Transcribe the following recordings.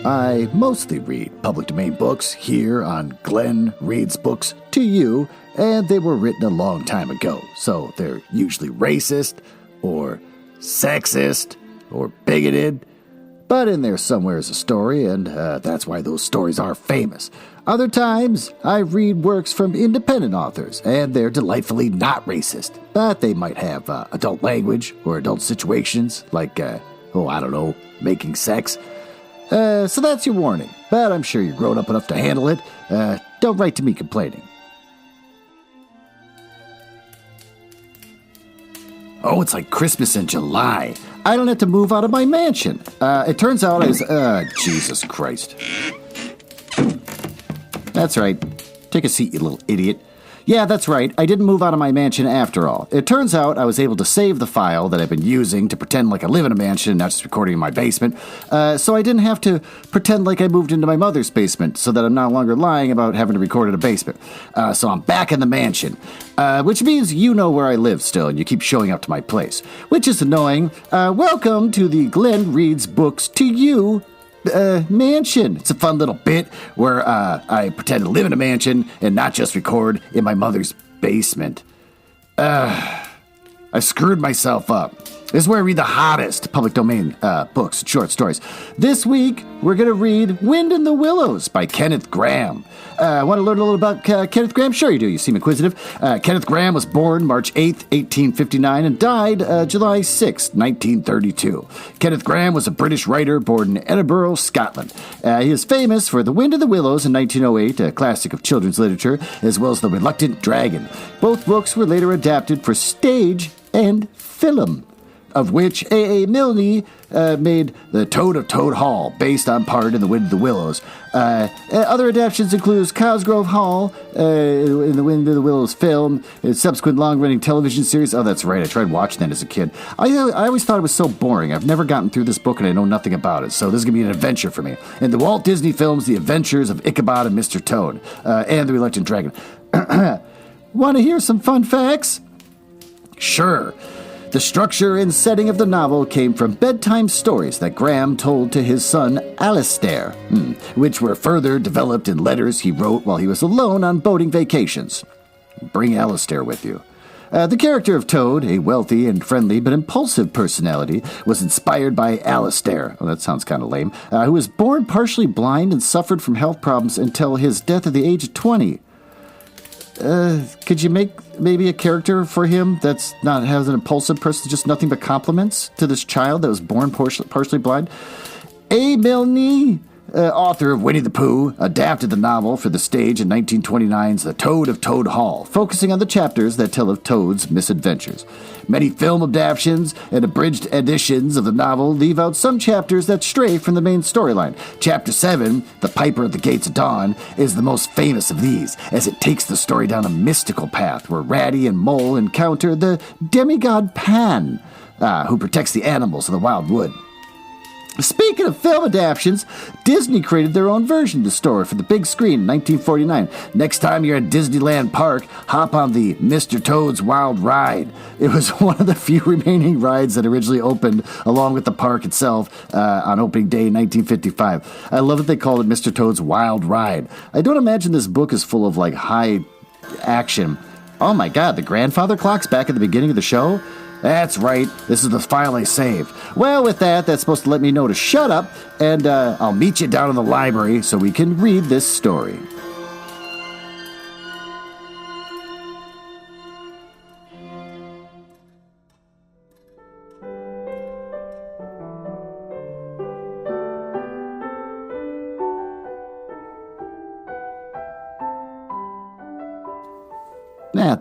I mostly read public domain books here on Glenn Reads Books to You, and they were written a long time ago, so they're usually racist, or sexist, or bigoted, but in there somewhere is a story, and that's why those stories are famous. Other times, I read works from independent authors, and they're delightfully not racist, but they might have adult language or adult situations, like, making sex. So that's your warning, but I'm sure you're grown up enough to handle it. Don't write to me complaining. Oh, it's like Christmas in July. I don't have to move out of my mansion. It turns out I was... Jesus Christ. That's right. Take a seat, you little idiot. Yeah, that's right. I didn't move out of my mansion after all. It turns out I was able to save the file that I've been using to pretend like I live in a mansion, not just recording in my basement, so I didn't have to pretend like I moved into my mother's basement, so that I'm no longer lying about having to record in a basement. So I'm back in the mansion, which means you know where I live still, and you keep showing up to my place, which is annoying. Welcome to the Glenn Reads Books to You mansion. It's a fun little bit where I pretend to live in a mansion and not just record in my mother's basement. I screwed myself up. This is where I read the hottest public domain books and short stories. This week, we're going to read Wind in the Willows by Kenneth Grahame. Want to learn a little about Kenneth Grahame? Sure you do. You seem inquisitive. Kenneth Grahame was born March 8th, 1859, and died July 6th, 1932. Kenneth Grahame was a British writer born in Edinburgh, Scotland. He is famous for The Wind in the Willows in 1908, a classic of children's literature, as well as The Reluctant Dragon. Both books were later adapted for stage and film, of which A.A. Milne made The Toad of Toad Hall, based on part in The Wind of the Willows. Other adaptations include Cosgrove Hall in The Wind of the Willows film, a subsequent long-running television series. Oh, that's right, I tried watching that as a kid. I always thought it was so boring. I've never gotten through this book and I know nothing about it, so this is going to be an adventure for me. And the Walt Disney films, The Adventures of Ichabod and Mr. Toad, and The Reluctant Dragon. Want to hear some fun facts? Sure. The structure and setting of the novel came from bedtime stories that Grahame told to his son Alistair, which were further developed in letters he wrote while he was alone on boating vacations. Bring Alistair with you. The character of Toad, a wealthy and friendly but impulsive personality, was inspired by Alistair, that sounds kind of lame, who was born partially blind and suffered from health problems until his death at the age of 20. Could you make maybe a character for him that's not has an impulsive person, just nothing but compliments to this child that was born partially blind? A. Milne, author of Winnie the Pooh, adapted the novel for the stage in 1929's The Toad of Toad Hall, focusing on the chapters that tell of Toad's misadventures. Many film adaptations and abridged editions of the novel leave out some chapters that stray from the main storyline. Chapter 7, The Piper at the Gates of Dawn, is the most famous of these, as it takes the story down a mystical path where Ratty and Mole encounter the demigod Pan, who protects the animals of the Wild Wood. Speaking of film adaptations, Disney created their own version of the story for the big screen in 1949. Next time you're at Disneyland Park, hop on the Mr. Toad's Wild Ride. It was one of the few remaining rides that originally opened along with the park itself on opening day in 1955. I love that they called it Mr. Toad's Wild Ride. I don't imagine this book is full of like high action. Oh my god, the grandfather clock's back at the beginning of the show? That's right, this is the file I saved. Well, with that, that's supposed to let me know to shut up, and I'll meet you down in the library so we can read this story.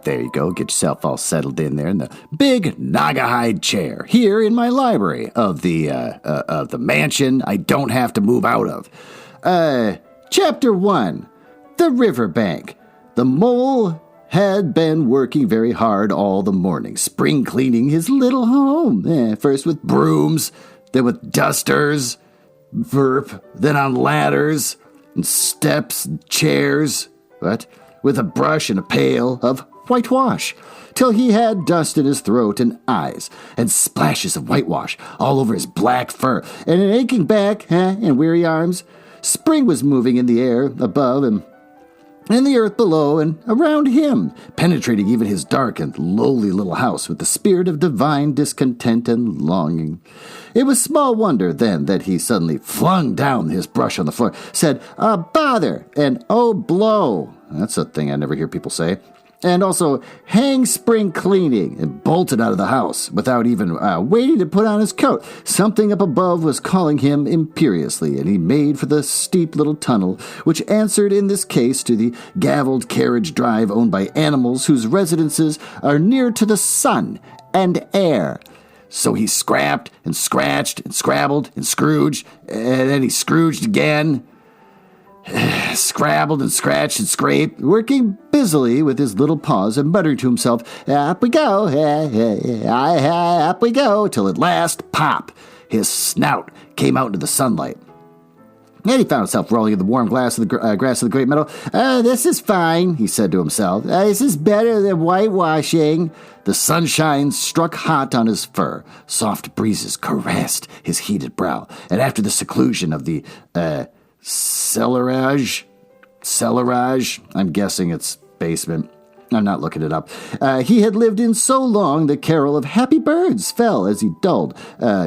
There you go. Get yourself all settled in there in the big Naugahyde chair here in my library of the mansion I don't have to move out of. Chapter 1, The Riverbank. The mole had been working very hard all the morning, spring cleaning his little home. First with brooms, then with dusters, then on ladders, and steps, and chairs. With a brush and a pail of whitewash, till he had dust in his throat and eyes, and splashes of whitewash all over his black fur, and an aching back and weary arms. Spring was moving in the air above and in the earth below and around him, penetrating even his dark and lowly little house with the spirit of divine discontent and longing. It was small wonder, then, that he suddenly flung down his brush on the floor, said, bother, and oh, blow. That's a thing I never hear people say. And also, hang spring cleaning, and bolted out of the house without even waiting to put on his coat. Something up above was calling him imperiously, and he made for the steep little tunnel, which answered in this case to the gavelled carriage drive owned by animals whose residences are near to the sun and air. So he scrapped and scratched and scrabbled and scrooged, and then he scrooged again. Scrabbled and scratched and scraped, working busily with his little paws and muttering to himself, up we go, up we go, till at last, pop, his snout came out into the sunlight. And he found himself rolling in the warm grass of the great meadow. This is fine, he said to himself. This is better than whitewashing. The sunshine struck hot on his fur. Soft breezes caressed his heated brow. And after the seclusion of the, cellarage, I'm guessing it's basement. I'm not looking it up. He had lived in so long the carol of happy birds fell as he dulled,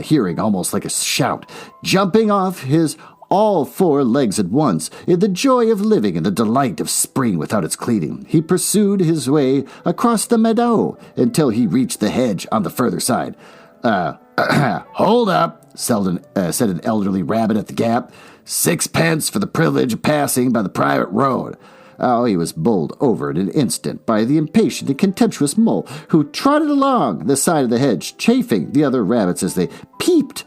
hearing almost like a shout, jumping off his all four legs at once, in the joy of living and the delight of spring without its cleaning. He pursued his way across the meadow until he reached the hedge on the further side. Hold up, said an elderly rabbit at the gap. 6 pence for the privilege of passing by the private road. Oh, he was bowled over in an instant by the impatient and contemptuous mole, who trotted along the side of the hedge, chaffing the other rabbits as they peeped,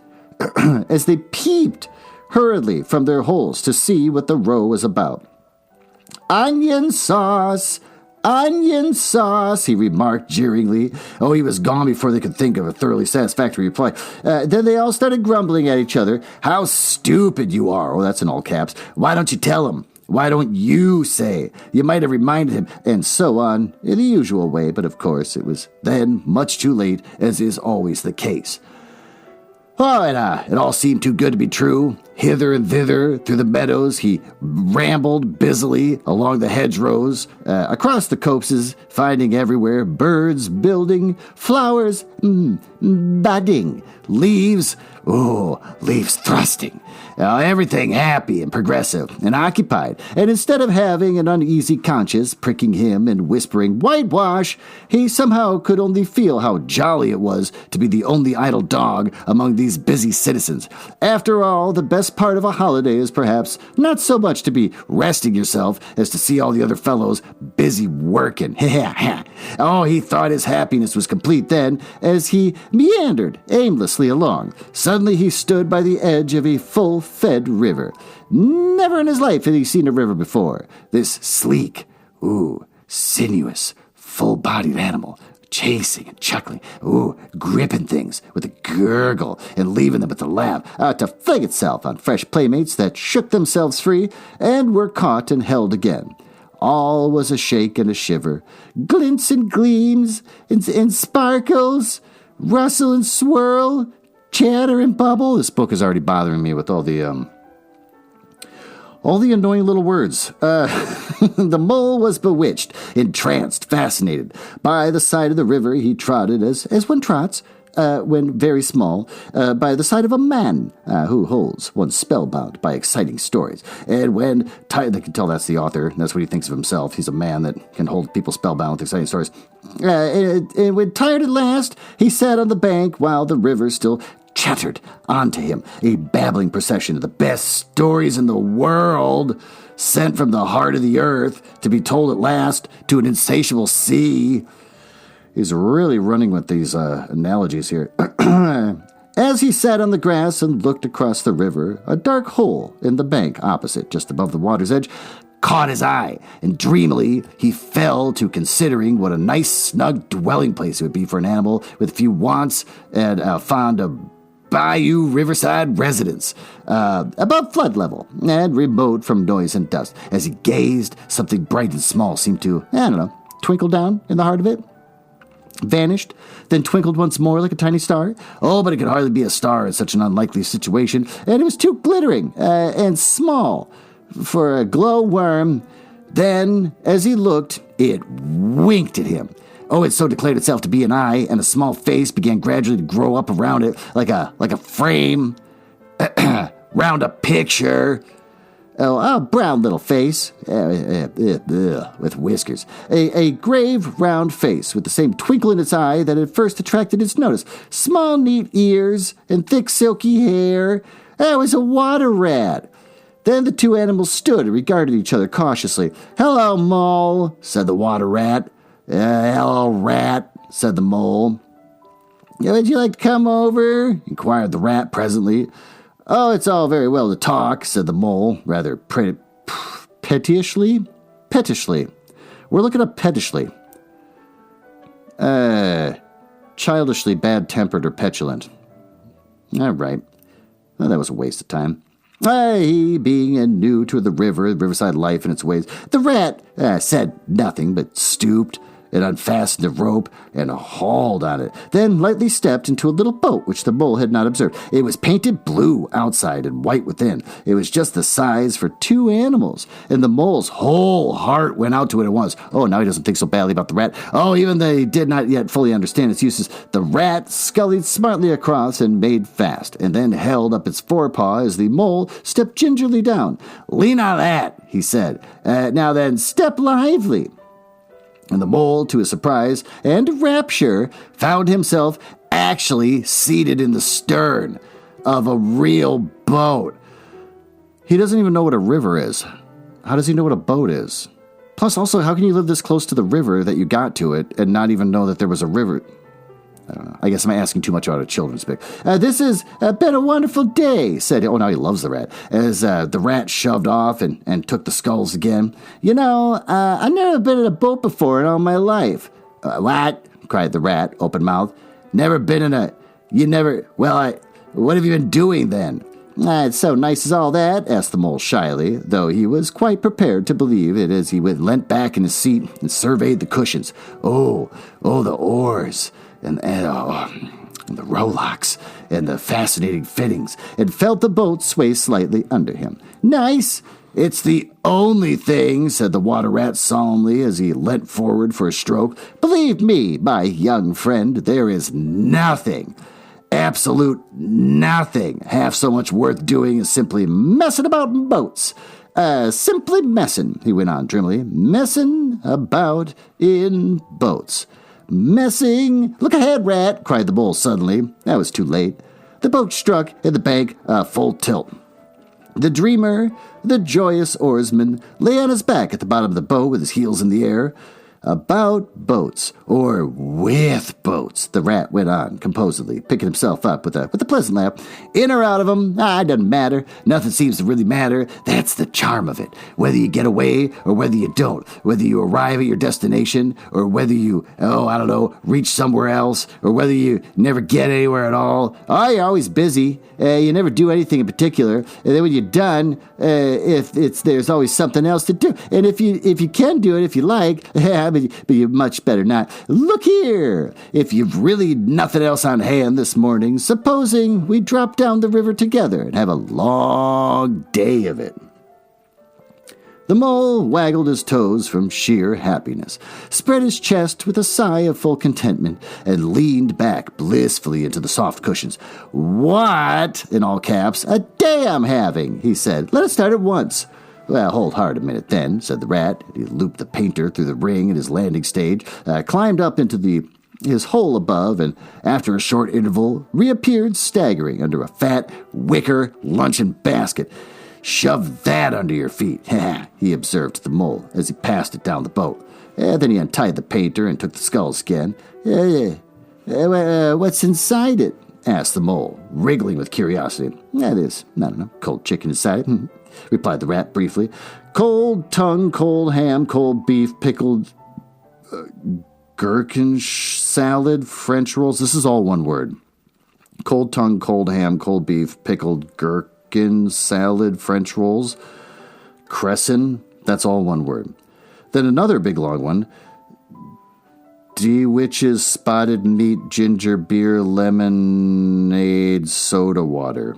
hurriedly from their holes to see what the row was about. Onion sauce! Onion sauce, he remarked jeeringly. Oh, he was gone before they could think of a thoroughly satisfactory reply. Then they all started grumbling at each other. How stupid you are. Oh, that's in all caps. Why don't you tell him? Why don't you say? You might have reminded him, and so on, in the usual way, but of course it was then much too late, as is always the case. Oh, and it all seemed too good to be true. Hither and thither through the meadows he rambled busily along the hedgerows, across the copses, finding everywhere birds building, flowers budding, leaves thrusting. Everything happy and progressive and occupied, and instead of having an uneasy conscience pricking him and whispering whitewash, he somehow could only feel how jolly it was to be the only idle dog among these busy citizens. After all, the best part of a holiday is perhaps not so much to be resting yourself as to see all the other fellows busy working. Oh, he thought his happiness was complete then, as he meandered aimlessly along. Suddenly he stood by the edge of a full-fed river. Never in his life had he seen a river before. This sleek, sinuous, full-bodied animal, chasing and chuckling, gripping things with a gurgle and leaving them with a laugh, to fling itself on fresh playmates that shook themselves free and were caught and held again. All was a shake and a shiver, glints and gleams and sparkles, rustle and swirl, chatter and bubble. This book is already bothering me with all the annoying little words. The mole was bewitched, entranced, fascinated. By the side of the river he trotted as one trots, when very small, by the side of a man who holds one spellbound by exciting stories. And when tired, they can tell that's the author. That's what he thinks of himself. He's a man that can hold people spellbound with exciting stories. And when tired at last, he sat on the bank while the river still chattered onto him, a babbling procession of the best stories in the world, sent from the heart of the earth to be told at last to an insatiable sea. He's really running with these analogies here. As he sat on the grass and looked across the river, a dark hole in the bank opposite, just above the water's edge, caught his eye, and dreamily he fell to considering what a nice, snug dwelling place it would be for an animal with few wants and fond of bayou riverside residence, above flood level and remote from noise and dust. As he gazed, something bright and small seemed to, twinkled down in the heart of it, vanished, then twinkled once more like a tiny star. Oh, but it could hardly be a star in such an unlikely situation, and it was too glittering and small for a glowworm. Then, as he looked, it winked at him. Oh, it so declared itself to be an eye, and a small face began gradually to grow up around it like a frame, round a picture. Oh, a brown little face, with whiskers. A grave, round face with the same twinkle in its eye that had first attracted its notice. Small, neat ears and thick, silky hair. It was a water rat. Then the two animals stood and regarded each other cautiously. "Hello, mole," said the water rat. "Hello, rat," said the mole. "Would you like to come over?" inquired the rat presently. "Oh, it's all very well to talk," said the mole, rather pettishly. Pettishly. We're looking up pettishly. Childishly bad-tempered or petulant. All right. Well, that was a waste of time. He, being new to the riverside life and its ways, the rat said nothing but stooped and unfastened a rope and hauled on it, then lightly stepped into a little boat which the mole had not observed. It was painted blue outside and white within. It was just the size for two animals, and the mole's whole heart went out to it at once. Oh, now he doesn't think so badly about the rat. Oh, even though he did not yet fully understand its uses, the rat scullied smartly across and made fast, and then held up its forepaw as the mole stepped gingerly down. "Lean on that," he said. "Now then, step lively." And the mole, to his surprise and rapture, found himself actually seated in the stern of a real boat. He doesn't even know what a river is. How does he know what a boat is? Plus, also, how can you live this close to the river that you got to it and not even know that there was a river? I don't know. I guess I'm asking too much out of children's book. "This has been a wonderful day," said he. Oh, now he loves the rat. As the rat shoved off and took the sculls again. "You know, I've never been in a boat before in all my life." "What?" cried the rat, open-mouthed. "Never been in a... You never... Well, what have you been doing then?" "It's so nice as all that?" asked the mole shyly, though he was quite prepared to believe it as he leant back in his seat and surveyed the cushions. Oh, the oars. And the rowlocks, and the fascinating fittings, and felt the boat sway slightly under him. "Nice! It's the only thing," said the water rat solemnly as he leant forward for a stroke. "Believe me, my young friend, there is nothing, absolute nothing, half so much worth doing as simply messing about in boats. Simply messing," he went on dreamily, "messing about in boats. Messing. Look ahead, rat," cried the mole suddenly. That was too late. The boat struck at the bank full tilt. The dreamer, the joyous oarsman, lay on his back at the bottom of the boat with his heels in the air. "About boats, or with boats," the rat went on composedly, picking himself up with a pleasant laugh. "In or out of them, it doesn't matter. Nothing seems to really matter. That's the charm of it. Whether you get away or whether you don't, whether you arrive at your destination or whether you, reach somewhere else, or whether you never get anywhere at all. Oh, you're always busy. You never do anything in particular. And then when you're done, there's always something else to do. And if you can do it, if you like, but you're much better not. Look here, if you've really nothing else on hand this morning, supposing we drop down the river together and have a long day of it." The mole waggled his toes from sheer happiness, spread his chest with a sigh of full contentment, and leaned back blissfully into the soft cushions. "What," in all caps, "a day I'm having," he said. "Let us start at once." "Well, hold hard a minute then," said the rat. He looped the painter through the ring at his landing stage, climbed up into his hole above, and after a short interval reappeared staggering under a fat wicker luncheon basket. "Shove that under your feet," he observed to the mole as he passed it down the boat. Then he untied the painter and took the skulls again. "What's inside it?" asked the mole, wriggling with curiosity. "That is, cold chicken inside it," replied the rat briefly. "Cold tongue, cold ham, cold beef, pickled gherkin salad, French rolls." This is all one word. Cold tongue, cold ham, cold beef, pickled gherkin salad, French rolls. Crescent, that's all one word. Then another big long one. D-Witch's spotted meat, ginger beer, lemonade, soda water.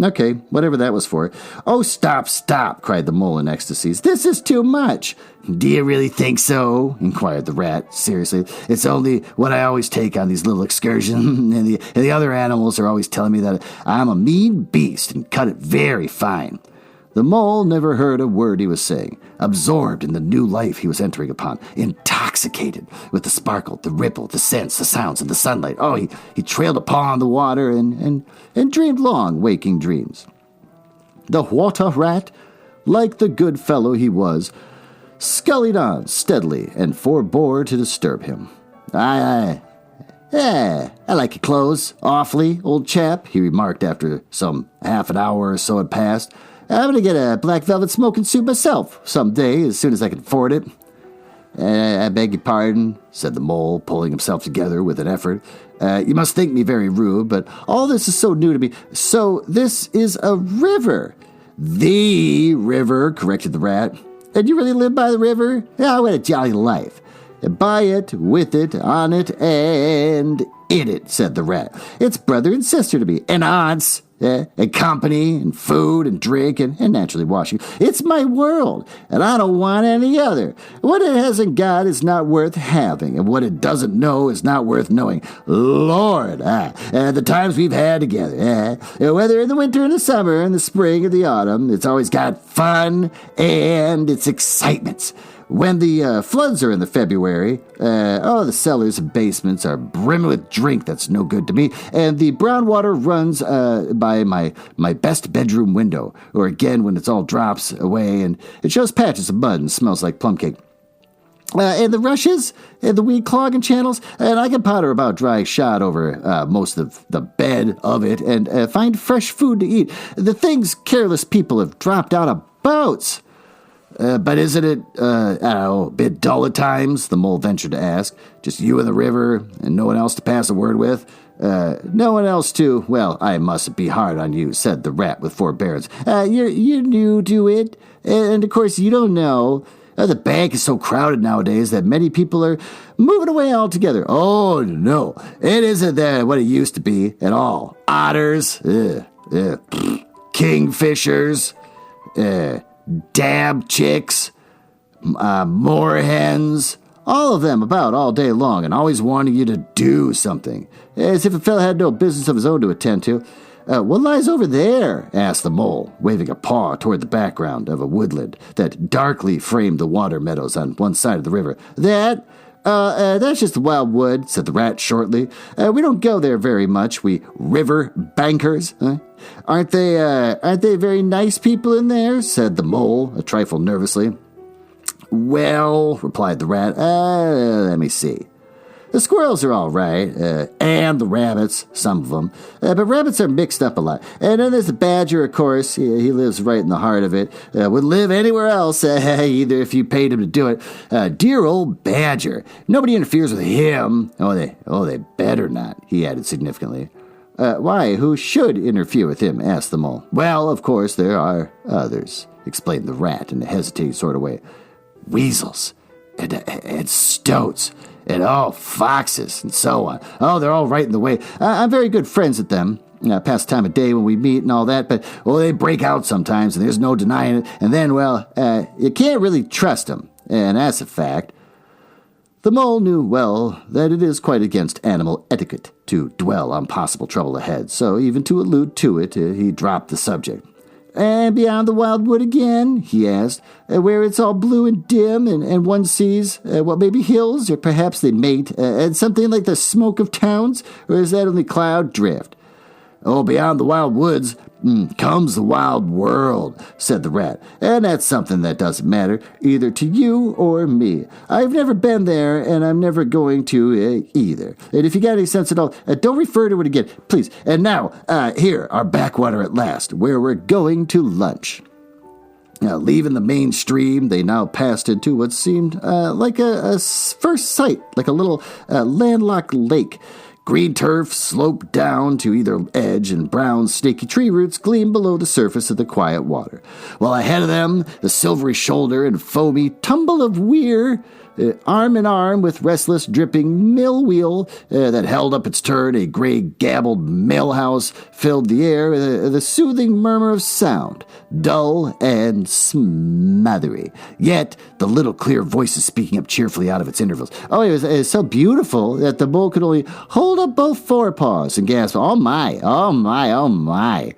Okay, whatever that was for. Oh, stop, cried the mole in ecstasies. This is too much. Do you really think so? Inquired the rat, seriously. It's only what I always take on these little excursions, and the other animals are always telling me that I'm a mean beast and cut it very fine. The mole never heard a word he was saying, absorbed in the new life he was entering upon, intoxicated with the sparkle, the ripple, the scents, the sounds, and the sunlight. Oh, he trailed a paw on the water and dreamed long, waking dreams. The water rat, like the good fellow he was, scullied on steadily and forbore to disturb him. I like your clothes, awfully, old chap, he remarked after some half an hour or so had passed. I'm going to get a black velvet smoking suit myself someday, as soon as I can afford it. I beg your pardon, said the mole, pulling himself together with an effort. You must think me very rude, but all this is so new to me. So this is a river. The river, corrected the rat. And you really live by the river? Yeah, what a jolly life. By it, with it, on it, and in it, said the rat. It's brother and sister to me, and aunts, and company, and food, and drink, and naturally washing. It's my world, and I don't want any other. What it hasn't got is not worth having, and what it doesn't know is not worth knowing. Lord, the times we've had together, whether in the winter and the summer, and the spring or the autumn, it's always got fun and its excitements. When the floods are in the February, the cellars and basements are brimming with drink that's no good to me, and the brown water runs by my best bedroom window, or again when it's all drops away and it shows patches of mud and smells like plum cake. And the rushes, and the weed clogging channels, and I can potter about dry shod over most of the bed of it and find fresh food to eat. The things careless people have dropped out of boats. But isn't it, a bit dull at times, the mole ventured to ask? Just you and the river, and no one else to pass a word with? No one else to, well, I mustn't be hard on you, said the rat with forbearance. You're new to it, and of course you don't know. The bank is so crowded nowadays that many people are moving away altogether. Oh, no, it isn't what it used to be at all. Otters, kingfishers, dab chicks, moorhens, all of them about all day long and always wanting you to do something, as if a fellow had no business of his own to attend to. What lies over there? Asked the mole, waving a paw toward the background of a woodland that darkly framed the water meadows on one side of the river. That's just the wild wood, said the rat shortly. We don't go there very much, we river bankers. Aren't they very nice people in there? Said the mole, a trifle nervously. Well, replied the rat, let me see. The squirrels are all right, and the rabbits, some of them. But rabbits are mixed up a lot. And then there's the badger, of course. He lives right in the heart of it. Would live anywhere else, either if you paid him to do it. Dear old badger. Nobody interferes with him. Oh, they better not, he added significantly. Why, who should interfere with him? Asked the mole. Well, of course, there are others, explained the rat in a hesitating sort of way. Weasels and stoats. And foxes, and so on. Oh, they're all right in the way. I'm very good friends with them. Past the time of day when we meet and all that, but, they break out sometimes, and there's no denying it. And then, you can't really trust them, and that's a fact. The mole knew well that it is quite against animal etiquette to dwell on possible trouble ahead, so even to allude to it, he dropped the subject. And beyond the wild wood again, he asked, where it's all blue and dim and one sees, what may be hills, or perhaps they mate, and something like the smoke of towns, or is that only cloud drift? Oh, beyond the wild woods comes the wild world, said the rat, and that's something that doesn't matter, either to you or me. I've never been there, and I'm never going to either. And if you got any sense at all, don't refer to it again, please. And now, here, our backwater at last, where we're going to lunch. Now, leaving the main stream, they now passed into what seemed like a first sight, like a little landlocked lake. Green turf sloped down to either edge, and brown, snaky tree roots gleamed below the surface of the quiet water. While ahead of them, the silvery shoulder and foamy tumble of weir Arm in arm with restless, dripping mill wheel that held up its turn, a gray, gabbled mill house filled the air with a soothing murmur of sound, dull and smothery. Yet the little clear voices speaking up cheerfully out of its intervals. Oh, it was so beautiful that the mole could only hold up both forepaws and gasp, "Oh my, oh my, oh my."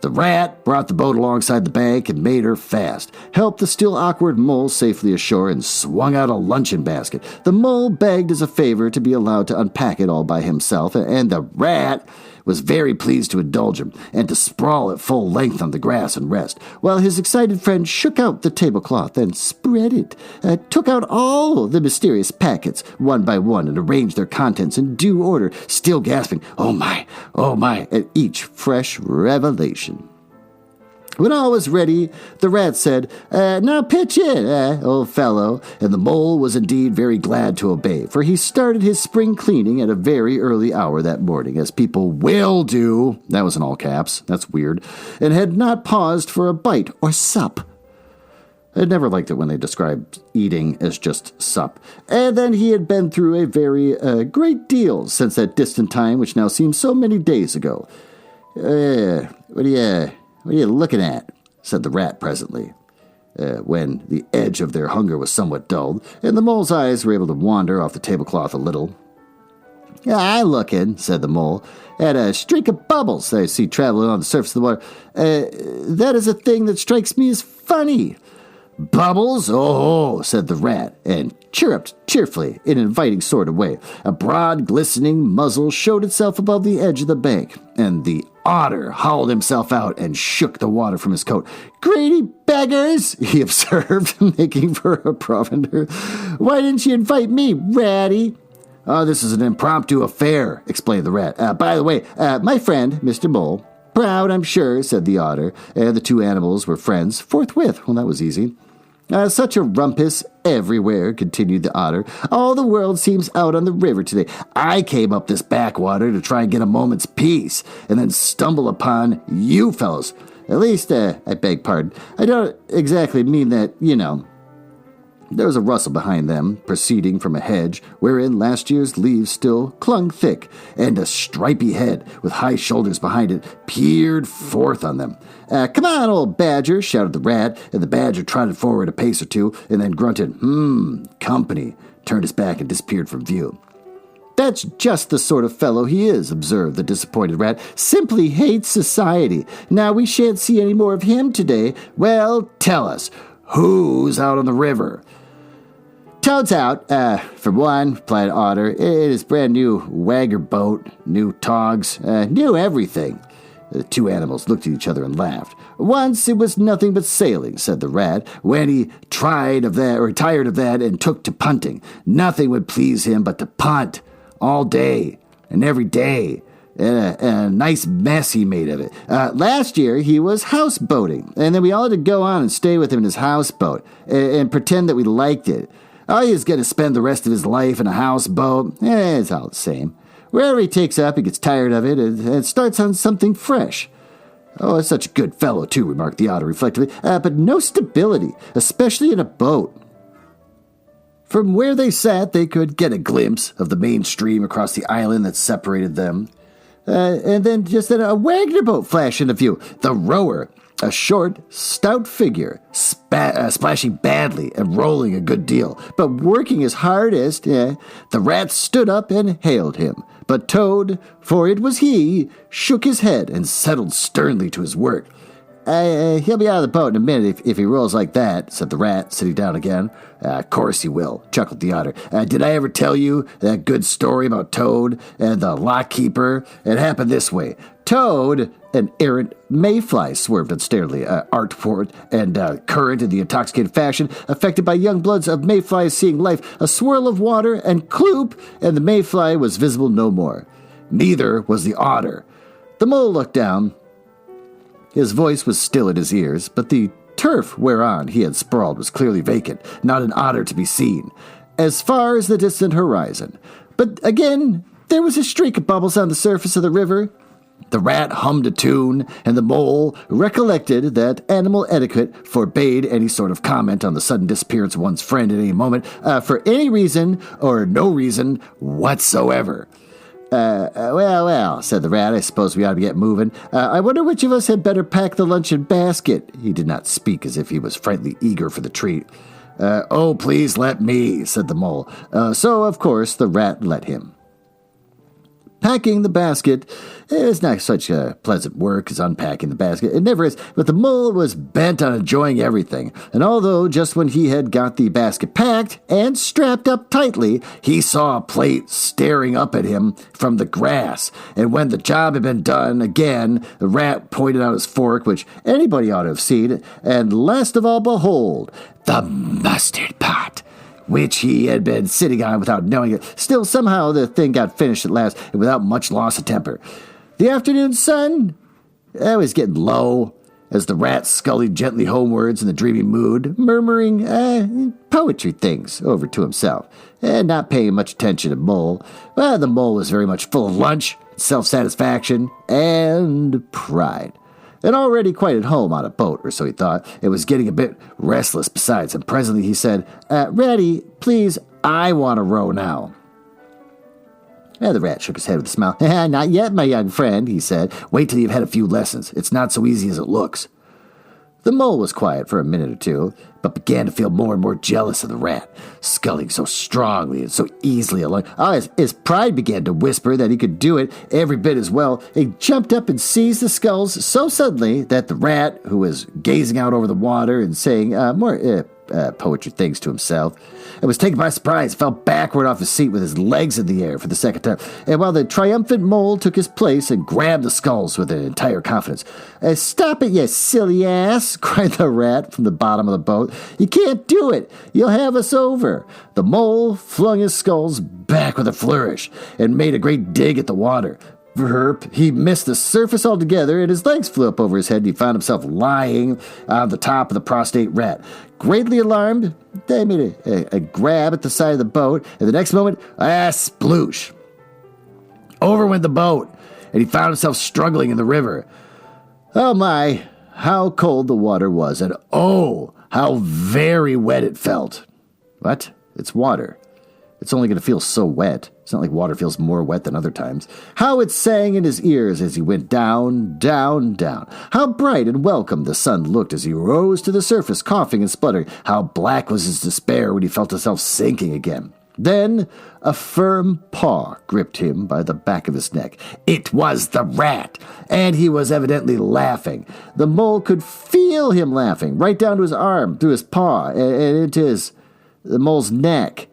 The rat brought the boat alongside the bank and made her fast, helped the still awkward mole safely ashore, and swung out a luncheon basket. The mole begged as a favor to be allowed to unpack it all by himself, and the rat was very pleased to indulge him and to sprawl at full length on the grass and rest, while his excited friend shook out the tablecloth and spread it, took out all the mysterious packets one by one and arranged their contents in due order, still gasping, oh my, at each fresh revelation. When all was ready, the rat said, "Now pitch in, old fellow," and the mole was indeed very glad to obey, for he started his spring cleaning at a very early hour that morning, as people will do, that was in all caps, that's weird, and had not paused for a bite or sup. I never liked it when they described eating as just sup. And then he had been through a very great deal since that distant time, which now seems so many days ago. What are you looking at?" said the rat presently, when the edge of their hunger was somewhat dulled, and the mole's eyes were able to wander off the tablecloth a little. "I'm looking," said the mole, "at a streak of bubbles that I see traveling on the surface of the water. That is a thing that strikes me as funny." "Bubbles? Oh," said the rat, and chirruped cheerfully in an inviting sort of way. A broad, glistening muzzle showed itself above the edge of the bank, and the otter hauled himself out and shook the water from his coat. "Greedy beggars," he observed, making for a provender. "Why didn't you invite me, Ratty?" "Oh, this is an impromptu affair," explained the rat. "By the way, my friend, Mr. Mole." "Proud, I'm sure," said the otter, and the two animals were friends forthwith. Well, that was easy. "Such a rumpus everywhere," continued the otter. "All the world seems out on the river today. I came up this backwater to try and get a moment's peace, and then stumble upon you fellows. At least, I beg pardon. I don't exactly mean that, you know." There was a rustle behind them, proceeding from a hedge wherein last year's leaves still clung thick, and a stripy head with high shoulders behind it peered forth on them. "Come on, old badger," shouted the rat, and the badger trotted forward a pace or two, and then grunted, company, turned his back and disappeared from view. "That's just the sort of fellow he is," observed the disappointed rat. "Simply hates society. Now we shan't see any more of him today. Well, tell us, who's out on the river?" "Toad's out, for one," replied Otter. "It is brand new wagger boat, new togs, new everything." The two animals looked at each other and laughed. "Once it was nothing but sailing," said the rat, "when he tired of that and took to punting. Nothing would please him but to punt, all day and every day. And a nice mess he made of it. Last year he was houseboating, and then we all had to go on and stay with him in his houseboat and pretend that we liked it. Oh, he's going to spend the rest of his life in a houseboat. It's all the same. Wherever he takes up, he gets tired of it and starts on something fresh. Oh, it's such a good fellow, too," remarked the otter reflectively, "but no stability, especially in a boat." From where they sat, they could get a glimpse of the main stream across the island that separated them. And then just then a Wagner boat flashed into view. The rower, a short, stout figure, splashing badly and rolling a good deal, but working his hardest. The rat stood up and hailed him. But Toad, for it was he, shook his head and settled sternly to his work. "He'll be out of the boat in a minute if he rolls like that," said the rat, sitting down again. "Of course he will," chuckled the otter. "Did I ever tell you that good story about Toad and the lock keeper? It happened this way. Toad, an errant mayfly, swerved unsteadily, artport and current in the intoxicated fashion affected by young bloods of mayflies seeing life, a swirl of water, and kloop, and the mayfly was visible no more. Neither was the otter. The mole looked down. His voice was still in his ears, but the turf whereon he had sprawled was clearly vacant, not an otter to be seen, as far as the distant horizon. But again, there was a streak of bubbles on the surface of the river. The rat hummed a tune, and the mole recollected that animal etiquette forbade any sort of comment on the sudden disappearance of one's friend at any moment, for any reason or no reason whatsoever. Well, said the rat, I suppose we ought to get moving. I wonder which of us had better pack the luncheon basket. He did not speak as if he was frightfully eager for the treat. Oh, please let me, said the mole. So, of course, the rat let him. Packing the basket is not such a pleasant work as unpacking the basket. It never is, but the mole was bent on enjoying everything. And although just when he had got the basket packed and strapped up tightly, he saw a plate staring up at him from the grass. And when the job had been done again, the rat pointed out his fork, which anybody ought to have seen. And last of all, behold, the mustard pot, which he had been sitting on without knowing it. Still, somehow the thing got finished at last, and without much loss of temper. The afternoon sun was getting low, as the rat scullied gently homewards in the dreamy mood, murmuring poetry things over to himself, and not paying much attention to Mole. Well, the mole was very much full of lunch, self-satisfaction, and pride. And already quite at home on a boat, or so he thought. It was getting a bit restless besides, and presently he said, Ratty, please, I want to row now. The rat shook his head with a smile. Not yet, my young friend, he said. Wait till you've had a few lessons. It's not so easy as it looks. The mole was quiet for a minute or two, but began to feel more and more jealous of the rat, sculling so strongly and so easily along. His pride began to whisper that he could do it every bit as well. He jumped up and seized the sculls so suddenly that the rat, who was gazing out over the water and saying more poetry things to himself, and was taken by surprise, fell backward off his seat with his legs in the air for the second time, and while the triumphant mole took his place and grabbed the sculls with an entire confidence. Stop it, you silly ass, cried the rat from the bottom of the boat. You can't do it. You'll have us over. The mole flung his sculls back with a flourish and made a great dig at the water. Verp, he missed the surface altogether, and his legs flew up over his head, and he found himself lying on the top of the prostrate rat. Greatly alarmed, they made a grab at the side of the boat, and the next moment, sploosh. Over went the boat, and he found himself struggling in the river. Oh my, how cold the water was, and oh, how very wet it felt. What? It's water. It's only going to feel so wet. It's not like water feels more wet than other times. How it sang in his ears as he went down, down, down. How bright and welcome the sun looked as he rose to the surface, coughing and spluttering. How black was his despair when he felt himself sinking again. Then a firm paw gripped him by the back of his neck. It was the rat, and he was evidently laughing. The mole could feel him laughing, right down to his arm, through his paw, and into the mole's neck.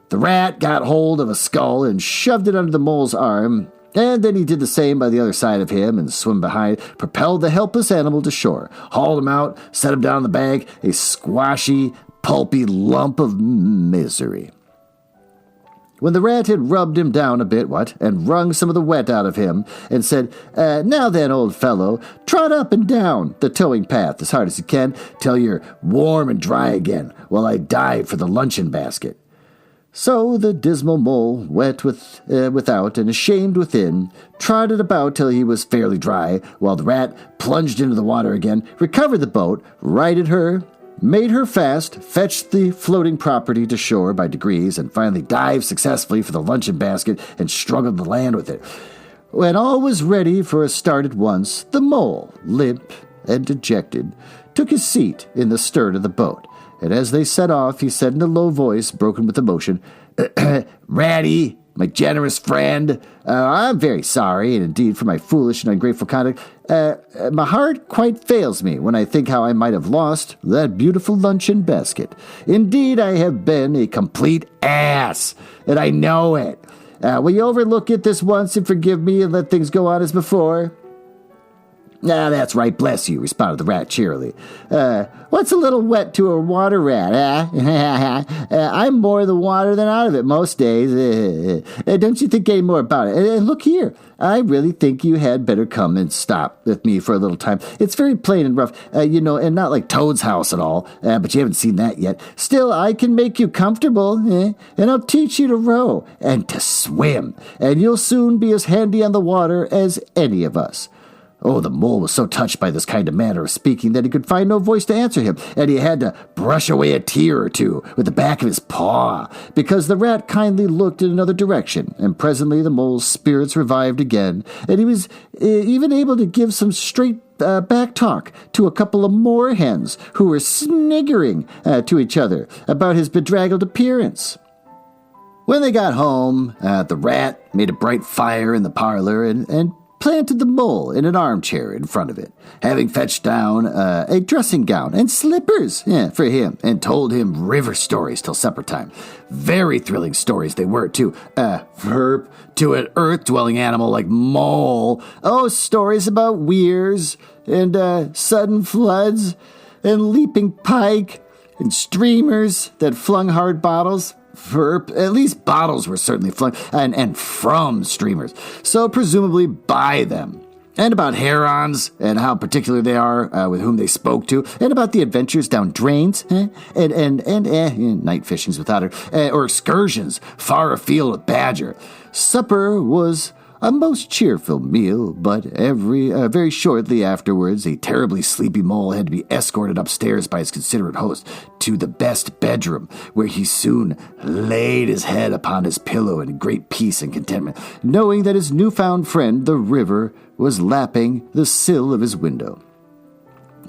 The rat got hold of a skull and shoved it under the mole's arm, and then he did the same by the other side of him and swam behind, propelled the helpless animal to shore, hauled him out, set him down on the bank, a squashy, pulpy lump of misery. When the rat had rubbed him down a bit, and wrung some of the wet out of him, and said, Now then, old fellow, trot up and down the towing path as hard as you can, till you're warm and dry again, while I dive for the luncheon basket. So the dismal mole, wet without and ashamed within, trotted about till he was fairly dry, while the rat plunged into the water again, recovered the boat, righted her, made her fast, fetched the floating property to shore by degrees, and finally dived successfully for the luncheon basket and struggled to land with it. When all was ready for a start at once, the mole, limp and dejected, took his seat in the stern of the boat. And as they set off, he said in a low voice, broken with emotion, Ratty, my generous friend, I'm very sorry, and indeed for my foolish and ungrateful conduct. My heart quite fails me when I think how I might have lost that beautiful luncheon basket. Indeed, I have been a complete ass, and I know it. Will you overlook it this once and forgive me and let things go on as before? Ah, that's right, bless you, responded the rat cheerily. What's a little wet to a water rat, I'm more the water than out of it most days. Don't you think any more about it? Look here, I really think you had better come and stop with me for a little time. It's very plain and rough, and not like Toad's house at all, but you haven't seen that yet. Still, I can make you comfortable, and I'll teach you to row and to swim, and you'll soon be as handy on the water as any of us. Oh, the mole was so touched by this kind of manner of speaking that he could find no voice to answer him, and he had to brush away a tear or two with the back of his paw, because the rat kindly looked in another direction, and presently the mole's spirits revived again, and he was even able to give some straight back talk to a couple of moor hens who were sniggering to each other about his bedraggled appearance. When they got home, the rat made a bright fire in the parlor and planted the mole in an armchair in front of it, having fetched down a dressing gown and slippers for him, and told him river stories till supper time. Very thrilling stories they were, too. To an earth-dwelling animal like mole. Oh, stories about weirs and sudden floods and leaping pike and streamers that flung hard bottles. At least bottles were certainly flung, and from streamers, so presumably by them. And about herons, and how particular they are with whom they spoke to, and about the adventures down drains, and night fishings without her, or excursions far afield with badger. Supper was a most cheerful meal, but very shortly afterwards, a terribly sleepy mole had to be escorted upstairs by his considerate host to the best bedroom, where he soon laid his head upon his pillow in great peace and contentment, knowing that his newfound friend, the river, was lapping the sill of his window.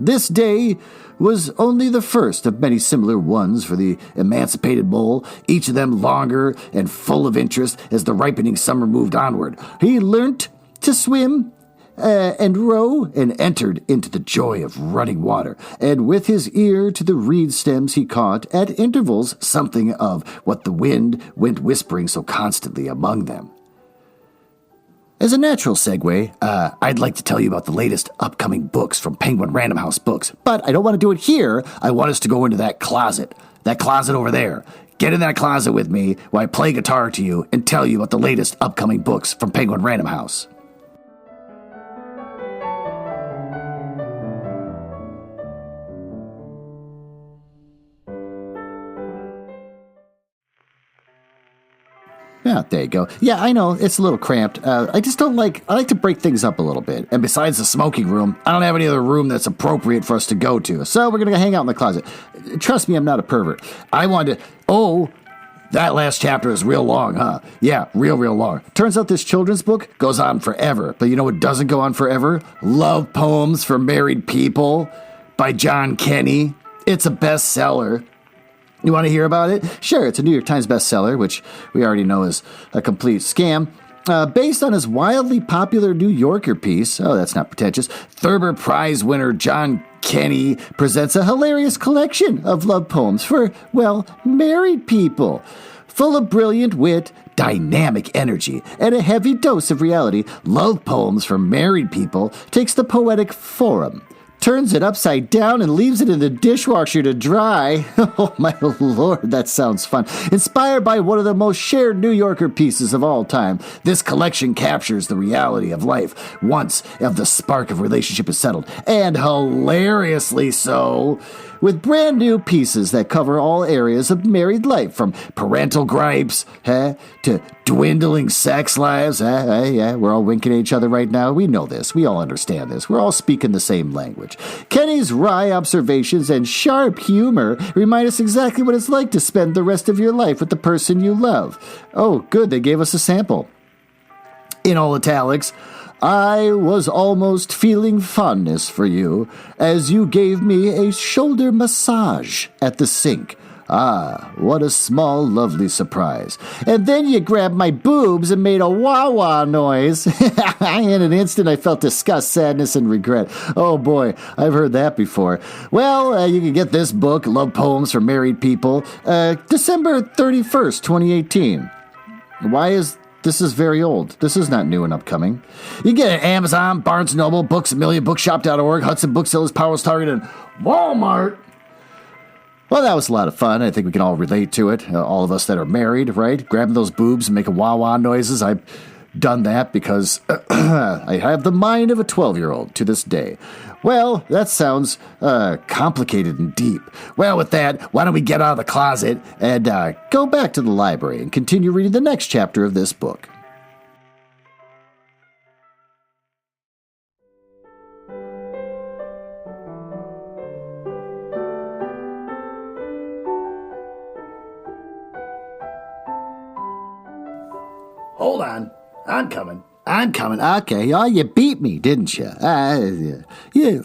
This day was only the first of many similar ones for the emancipated mole, each of them longer and full of interest as the ripening summer moved onward. He learnt to swim and row and entered into the joy of running water, and with his ear to the reed stems he caught, at intervals, something of what the wind went whispering so constantly among them. As a natural segue, I'd like to tell you about the latest upcoming books from Penguin Random House Books, but I don't want to do it here. I want us to go into that closet over there. Get in that closet with me while I play guitar to you and tell you about the latest upcoming books from Penguin Random House. Yeah, there you go. Yeah, I know, it's a little cramped. I just don't I like to break things up a little bit. And besides the smoking room, I don't have any other room that's appropriate for us to go to. So we're going to hang out in the closet. Trust me, I'm not a pervert. That last chapter is real long, huh? Yeah, real long. Turns out this children's book goes on forever. But you know what doesn't go on forever? Love Poems for Married People by John Kenny. It's a bestseller. You want to hear about it? Sure, it's a New York Times bestseller, which we already know is a complete scam. Based on his wildly popular New Yorker piece, oh, that's not pretentious, Thurber Prize winner John Kenny presents a hilarious collection of love poems for, well, married people. Full of brilliant wit, dynamic energy, and a heavy dose of reality, Love Poems for Married People takes the poetic forum, turns it upside down, and leaves it in the dishwasher to dry. Oh, my Lord, that sounds fun. Inspired by one of the most shared New Yorker pieces of all time, this collection captures the reality of life once the spark of relationship is settled, and hilariously so, with brand new pieces that cover all areas of married life, from parental gripes to dwindling sex lives. Yeah, we're all winking at each other right now. We know this. We all understand this. We're all speaking the same language. Kenny's wry observations and sharp humor remind us exactly what it's like to spend the rest of your life with the person you love. Oh, good. They gave us a sample. In all italics, I was almost feeling fondness for you as you gave me a shoulder massage at the sink. Ah, what a small, lovely surprise. And then you grabbed my boobs and made a wah-wah noise. In an instant, I felt disgust, sadness, and regret. Oh, boy, I've heard that before. Well, you can get this book, Love Poems for Married People, December 31st, 2018. Why is This is very old. This is not new and upcoming. You can get it at Amazon, Barnes & Noble, Books A Million, Bookshop.org, Hudson Booksellers, Powers, Target, and Walmart. Well, that was a lot of fun. I think we can all relate to it. All of us that are married, right? Grabbing those boobs and making wah-wah noises. I've done that because I have the mind of a 12-year-old to this day. Well, that sounds complicated and deep. Well, with that, why don't we get out of the closet and go back to the library and continue reading the next chapter of this book. Hold on. I'm coming. Okay. Oh, you beat me, didn't you? Yeah.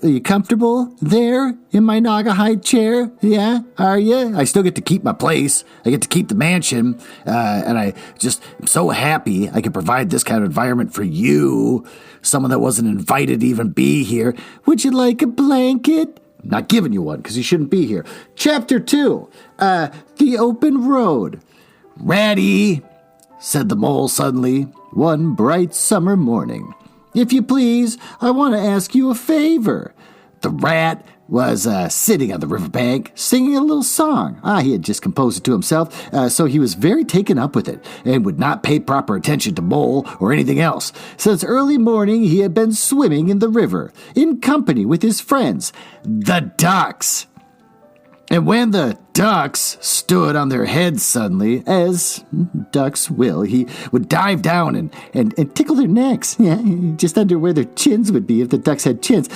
Are you comfortable there in my Naugahyde chair? Yeah, are you? I still get to keep my place. I get to keep the mansion. And I just am so happy I can provide this kind of environment for you, someone that wasn't invited to even be here. Would you like a blanket? I'm not giving you one because you shouldn't be here. Chapter 2, The Open Road. Ratty, said the mole suddenly, one bright summer morning. If you please, I want to ask you a favor. The rat was sitting on the riverbank, singing a little song. He had just composed it to himself, so he was very taken up with it, and would not pay proper attention to Mole or anything else. Since early morning he had been swimming in the river, in company with his friends, the ducks. And when the ducks stood on their heads suddenly, as ducks will, he would dive down and tickle their necks, just under where their chins would be if the ducks had chins.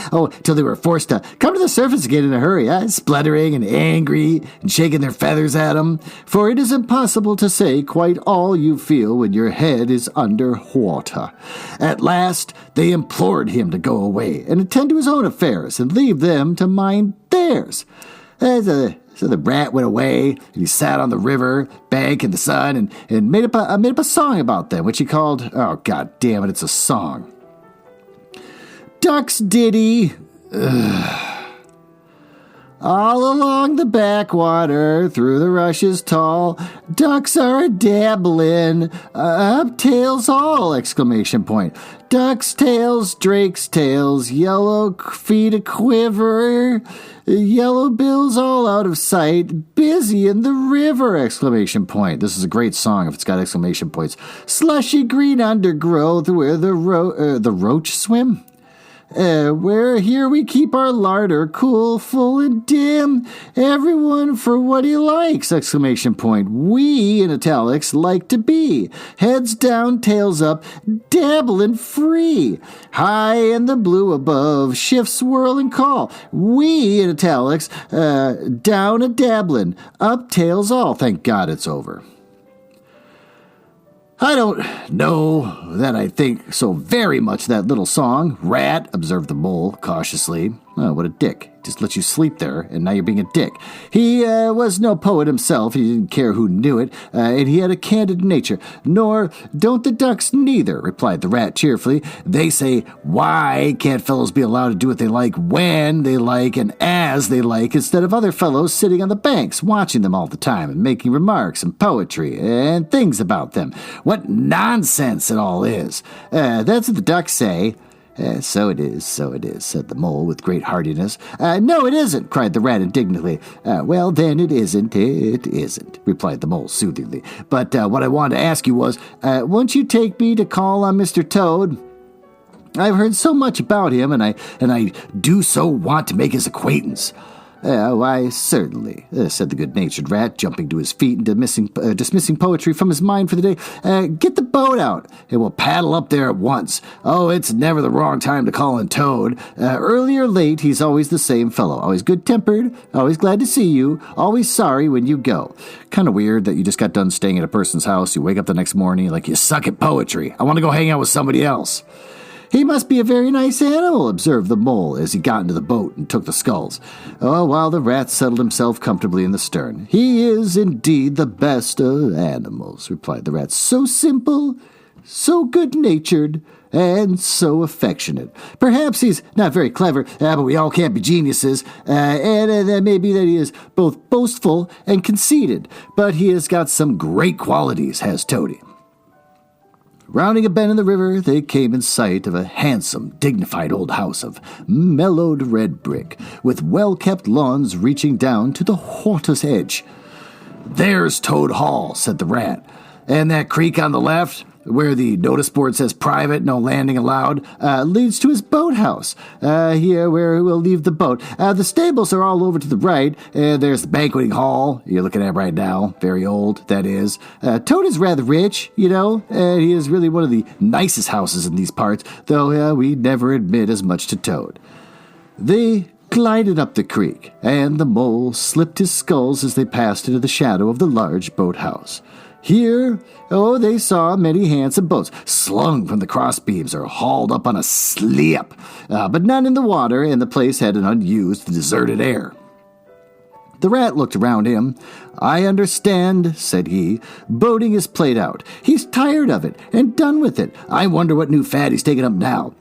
Till they were forced to come to the surface again in a hurry, spluttering and angry and shaking their feathers at him. For it is impossible to say quite all you feel when your head is under water. At last, they implored him to go away and attend to his own affairs and leave them to mind theirs. So the rat went away, and he sat on the river bank in the sun and made up a song about them, which he called, oh, god damn it, it's a song. Duck's Ditty. All along the backwater, through the rushes tall, ducks are a-dabbling, up tails all, exclamation point. Ducks' tails, drakes' tails, yellow feet a-quiver, yellow bills all out of sight, busy in the river, exclamation point. This is a great song if it's got exclamation points. Slushy green undergrowth where the roach swim. Where here we keep our larder cool, full, and dim. Everyone for what he likes! Exclamation point. We, in italics, like to be. Heads down, tails up, dabbling free. High in the blue above, shift, swirl, and call. We, in italics, down a dabbling, up tails all. Thank God it's over. I don't know that I think so very much that little song. Rat, observed the mole cautiously. Oh, what a dick. Just let you sleep there, and now you're being a dick. He was no poet himself. He didn't care who knew it, and he had a candid nature. Nor don't the ducks neither, replied the rat cheerfully. They say, why can't fellows be allowed to do what they like when they like and as they like, instead of other fellows sitting on the banks, watching them all the time and making remarks and poetry and things about them? What nonsense it all is. That's what the ducks say. So it is, said the mole with great heartiness. No, it isn't, cried the rat indignantly. Well, then it isn't, replied the mole soothingly. But what I wanted to ask you was, won't you take me to call on Mr. Toad? I've heard so much about him, and I do so want to make his acquaintance. Why, certainly, said the good-natured rat, jumping to his feet and dismissing poetry from his mind for the day. Get the boat out, and we'll paddle up there at once. Oh, it's never the wrong time to call in Toad. Early or late, he's always the same fellow. Always good-tempered, always glad to see you, always sorry when you go. Kind of weird that you just got done staying at a person's house. You wake up the next morning like you suck at poetry. I want to go hang out with somebody else. He must be a very nice animal, observed the mole as he got into the boat and took the sculls. While the rat settled himself comfortably in the stern. He is indeed the best of animals, replied the rat. So simple, so good-natured, and so affectionate. Perhaps he's not very clever, but we all can't be geniuses, and that may be that he is both boastful and conceited, but he has got some great qualities, has Toady. Rounding a bend in the river, they came in sight of a handsome, dignified old house of mellowed red brick, with well-kept lawns reaching down to the water's edge. "There's Toad Hall," said the rat. "And that creek on the left, where the notice board says private, no landing allowed, leads to his boathouse. Here, where we'll leave the boat. The stables are all over to the right. There's the banqueting hall you're looking at right now. Very old, that is. Toad is rather rich, you know. He is really one of the nicest houses in these parts, though we never admit as much to Toad." They glided up the creek, and the mole slipped his sculls as they passed into the shadow of the large boathouse. Here, they saw many handsome boats, slung from the crossbeams or hauled up on a slip, but none in the water, and the place had an unused, deserted air. The rat looked around him. "I understand," said he. "Boating is played out. He's tired of it and done with it. I wonder what new fad he's taking up now.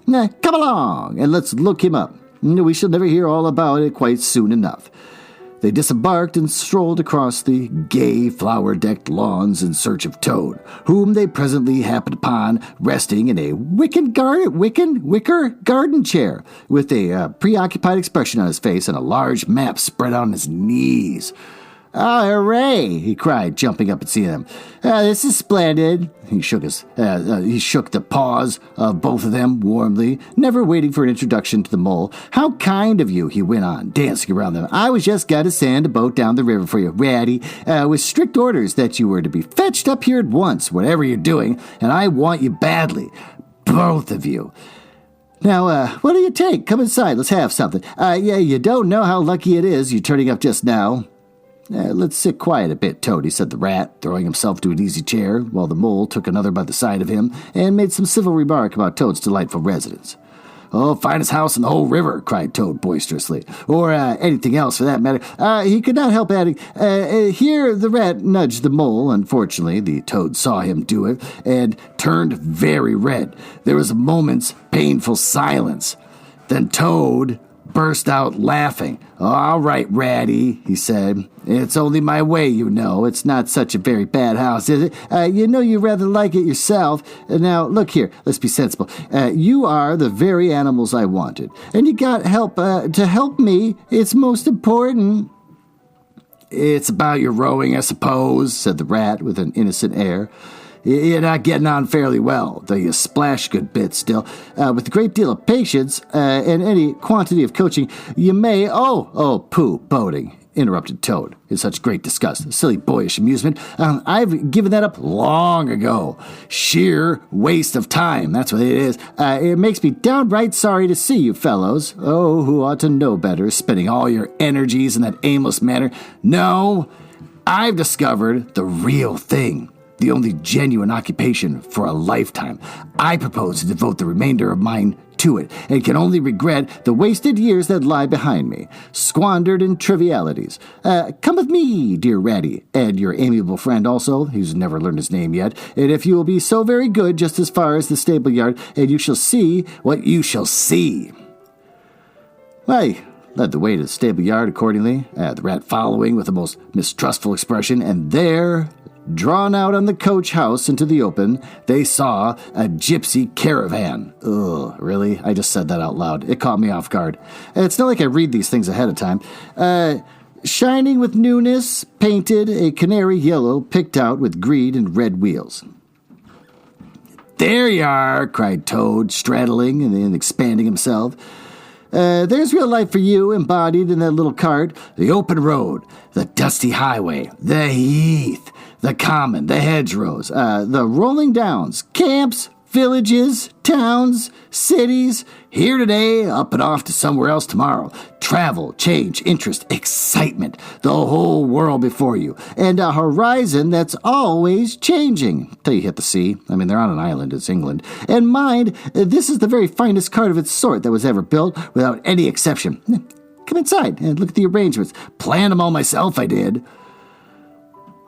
Come along, and let's look him up. We shall never hear all about it quite soon enough." They disembarked and strolled across the gay, flower-decked lawns in search of Toad, whom they presently happened upon resting in a wicker garden chair, with a preoccupied expression on his face and a large map spread out on his knees. "Oh, hooray!" he cried, jumping up and seeing them. "This is splendid." He shook the paws of both of them warmly, never waiting for an introduction to the mole. "How kind of you," he went on, dancing around them. "I was just going to send a boat down the river for you, Ratty, with strict orders that you were to be fetched up here at once, whatever you're doing, and I want you badly. Both of you. Now, what do you take? Come inside, let's have something. You don't know how lucky it is you turning up just now." "Let's sit quiet a bit, Toady," said the rat, throwing himself to an easy chair, while the mole took another by the side of him and made some civil remark about Toad's delightful residence. "Oh, finest house in the whole river," cried Toad boisterously. "Or anything else for that matter." He could not help adding, here the rat nudged the mole. Unfortunately, the Toad saw him do it and turned very red. There was a moment's painful silence. Then Toad burst out laughing. "All right, Ratty," he said. "It's only my way, you know. It's not such a very bad house, is it? You know you rather like it yourself. Now, look here, let's be sensible. You are the very animals I wanted, and you got help to help me. It's most important." "It's about your rowing, I suppose," said the rat with an innocent air. "You're not getting on fairly well, though you splash a good bit still. With a great deal of patience and any quantity of coaching, you may—" Oh, pooh, boating," interrupted Toad, in such great disgust. "Silly boyish amusement. I've given that up long ago. Sheer waste of time, that's what it is. It makes me downright sorry to see you fellows. Oh, who ought to know better, spending all your energies in that aimless manner. No, I've discovered the real thing. The only genuine occupation for a lifetime. I propose to devote the remainder of mine to it, and can only regret the wasted years that lie behind me, squandered in trivialities. Come with me, dear Ratty, and your amiable friend also, who's never learned his name yet, and if you will be so very good just as far as the stable yard, and you shall see what you shall see." I led the way to the stable yard accordingly, the rat following with the most mistrustful expression, and there, drawn out on the coach house into the open, they saw a gypsy caravan. Ugh, really? I just said that out loud. It caught me off guard. It's not like I read these things ahead of time. Shining with newness, painted a canary yellow, picked out with green and red wheels. "There you are," cried Toad, straddling and then expanding himself. There's real life for you, embodied in that little cart. The open road, the dusty highway, the heath, the common, the hedgerows, the rolling downs, camps, villages, towns, cities, here today, up and off to somewhere else tomorrow. Travel, change, interest, excitement, the whole world before you, and a horizon that's always changing. Till you hit the sea. I mean, they're on an island, it's England. And mind, this is the very finest cart of its sort that was ever built, without any exception. Come inside and look at the arrangements. Planned them all myself, I did.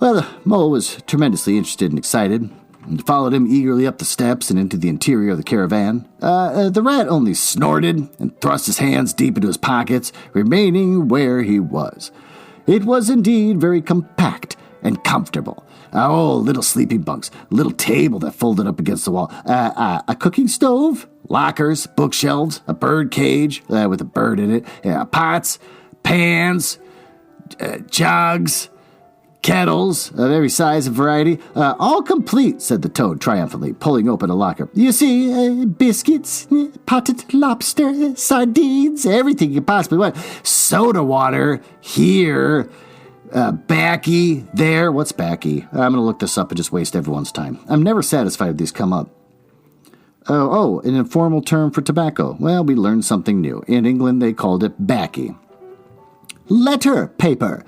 Well, the mole was tremendously interested and excited, and followed him eagerly up the steps and into the interior of the caravan. The rat only snorted and thrust his hands deep into his pockets, remaining where he was. It was indeed very compact and comfortable. Oh, little sleeping bunks, little table that folded up against the wall, a cooking stove, lockers, bookshelves, a bird cage with a bird in it, pots, pans, jugs, kettles of every size and variety, all complete, said the toad triumphantly, pulling open a locker. You see, biscuits, potted lobster, sardines, everything you possibly want. Soda water here, backy there. What's backy? I'm going to look this up and just waste everyone's time. I'm never satisfied if these come up. Oh, an informal term for tobacco. Well, we learned something new. In England, they called it backy. Letter paper,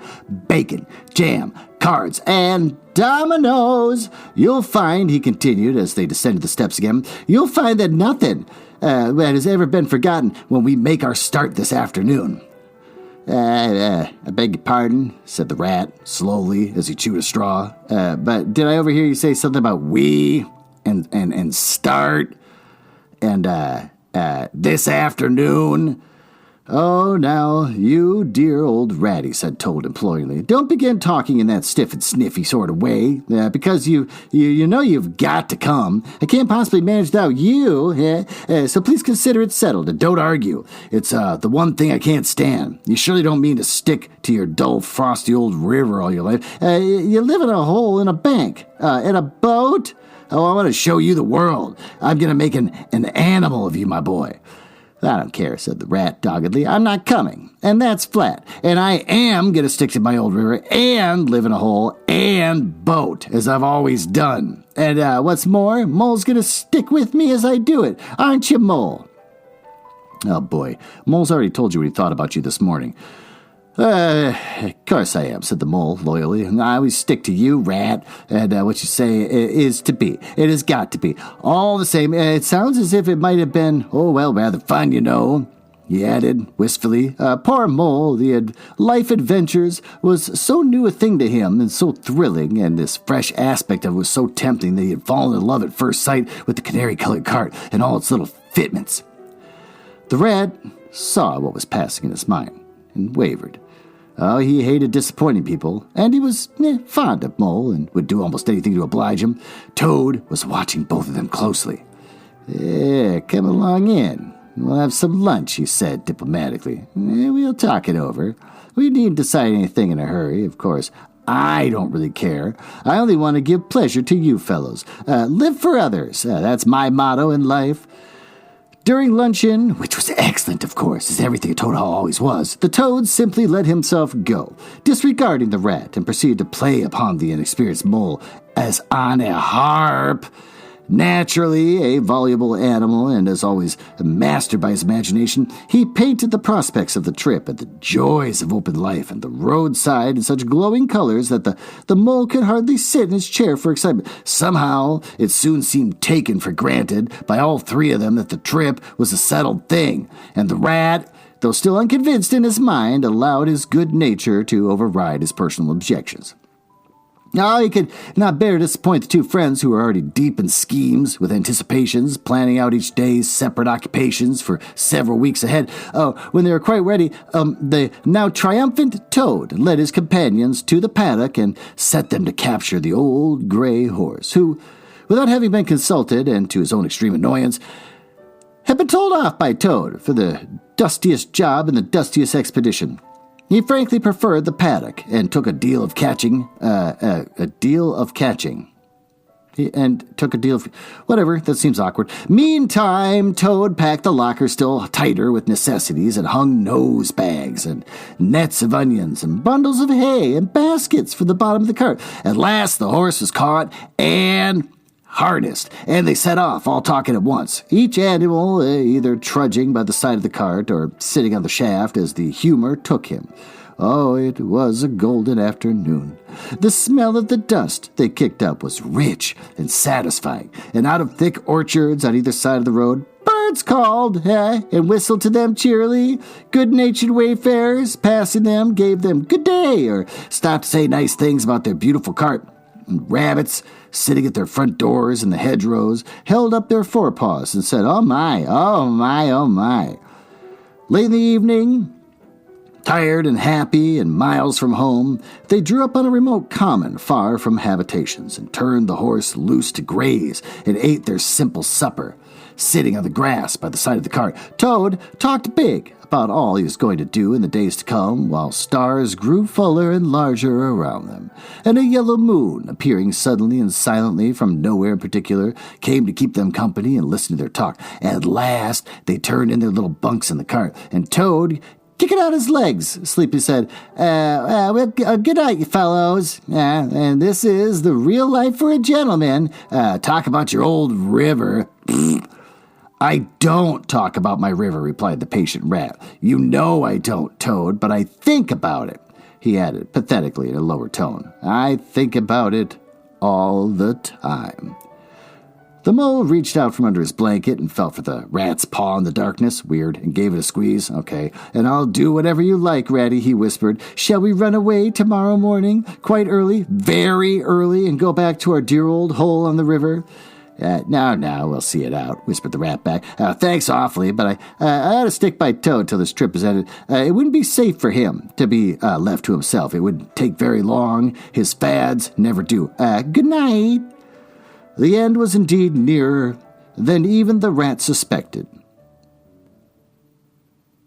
bacon, jam, cards, and dominoes. You'll find, he continued as they descended the steps again, you'll find that nothing that has ever been forgotten when we make our start this afternoon. I beg your pardon, said the rat, slowly, as he chewed a straw. But did I overhear you say something about we and start and this afternoon? Oh, now, you dear old ratty, said Toad imploringly. Don't begin talking in that stiff and sniffy sort of way, because you know you've got to come. I can't possibly manage without you, so please consider it settled and don't argue. It's the one thing I can't stand. You surely don't mean to stick to your dull, frosty old river all your life. You live in a hole in a bank, in a boat. Oh, I want to show you the world. I'm going to make an animal of you, my boy. I don't care, said the rat doggedly. I'm not coming, and that's flat. And I am going to stick to my old river and live in a hole and boat, as I've always done. And what's more, Mole's going to stick with me as I do it. Aren't you, Mole? Oh, boy. Mole's already told you what he thought about you this morning. Of course I am, said the mole loyally. I always stick to you, rat, and what you say is to be. It has got to be. All the same, it sounds as if it might have been, rather fun, you know, he added wistfully. Poor Mole, the life adventures was so new a thing to him and so thrilling, and this fresh aspect of it was so tempting that he had fallen in love at first sight with the canary-colored cart and all its little fitments. The rat saw what was passing in his mind and wavered. Oh, he hated disappointing people, and he was fond of Mole and would do almost anything to oblige him. Toad was watching both of them closely. Come along in. We'll have some lunch, he said diplomatically. We'll talk it over. We needn't decide anything in a hurry, of course. I don't really care. I only want to give pleasure to you fellows. Live for others. That's my motto in life. During luncheon, which was excellent, of course, as everything at Toad Hall always was, the Toad simply let himself go, disregarding the rat, and proceeded to play upon the inexperienced Mole as on a harp. Naturally, a voluble animal, and as always, mastered by his imagination, he painted the prospects of the trip and the joys of open life and the roadside in such glowing colors that the mole could hardly sit in his chair for excitement. Somehow, it soon seemed taken for granted by all three of them that the trip was a settled thing, and the rat, though still unconvinced in his mind, allowed his good nature to override his personal objections. Now, he could not bear to disappoint the two friends who were already deep in schemes, with anticipations, planning out each day's separate occupations for several weeks ahead. When they were quite ready, the now triumphant Toad led his companions to the paddock and set them to capture the old gray horse, who, without having been consulted, and to his own extreme annoyance, had been told off by Toad for the dustiest job in the dustiest expedition. He frankly preferred the paddock and took a deal of catching. Whatever, that seems awkward. Meantime, Toad packed the locker still tighter with necessities and hung nose bags and nets of onions and bundles of hay and baskets for the bottom of the cart. At last, the horse was caught and harnessed, and they set off, all talking at once, each animal either trudging by the side of the cart or sitting on the shaft as the humor took him. Oh, it was a golden afternoon. The smell of the dust they kicked up was rich and satisfying, and out of thick orchards on either side of the road, birds called, and whistled to them cheerily. Good-natured wayfarers passing them gave them good day, or stopped to say nice things about their beautiful cart. And rabbits, sitting at their front doors in the hedgerows, held up their forepaws and said, "Oh my, oh my, oh my." Late in the evening, Tired and happy and miles from home, they drew up on a remote common far from habitations and turned the horse loose to graze and ate their simple supper. Sitting on the grass by the side of the cart, Toad talked big about all he was going to do in the days to come, while stars grew fuller and larger around them, and a yellow moon, appearing suddenly and silently from nowhere in particular, came to keep them company and listen to their talk. At last, they turned in their little bunks in the cart, and Toad, kicking out his legs, Sleepy said, good night, you fellows. And this is the real life for a gentleman. Talk about your old river. I don't talk about my river, replied the patient rat. You know I don't, Toad, but I think about it, he added, pathetically in a lower tone. I think about it all the time. The mole reached out from under his blanket and felt for the rat's paw in the darkness, weird, and gave it a squeeze. Okay, and I'll do whatever you like, Ratty, he whispered. Shall we run away tomorrow morning, quite early, very early, and go back to our dear old hole on the river? No, we'll see it out, whispered the rat back. Thanks awfully, but I ought to stick by Toad till this trip is ended. It wouldn't be safe for him to be left to himself. It wouldn't take very long. His fads never do. Good night. The end was indeed nearer than even the rat suspected.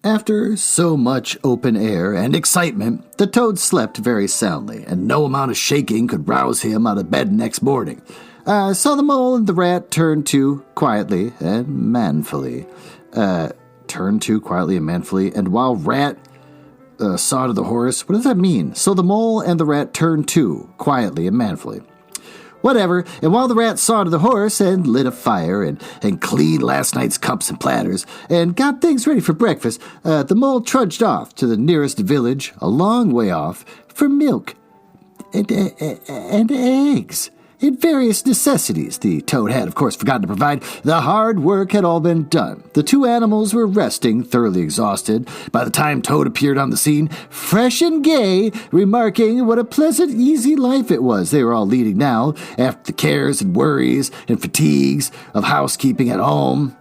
After so much open air and excitement, the Toad slept very soundly, and no amount of shaking could rouse him out of bed next morning. So the mole and the rat turned to quietly and manfully. And while rat saw to the horse, what does that mean? So the mole and the rat turned to quietly and manfully. Whatever, and while the rat saw to the horse and lit a fire and cleaned last night's cups and platters and got things ready for breakfast, the mole trudged off to the nearest village, a long way off, for milk and eggs. In various necessities the Toad had, of course, forgotten to provide. The hard work had all been done. The two animals were resting, thoroughly exhausted, by the time Toad appeared on the scene, fresh and gay, remarking what a pleasant, easy life it was they were all leading now, after the cares and worries and fatigues of housekeeping at home.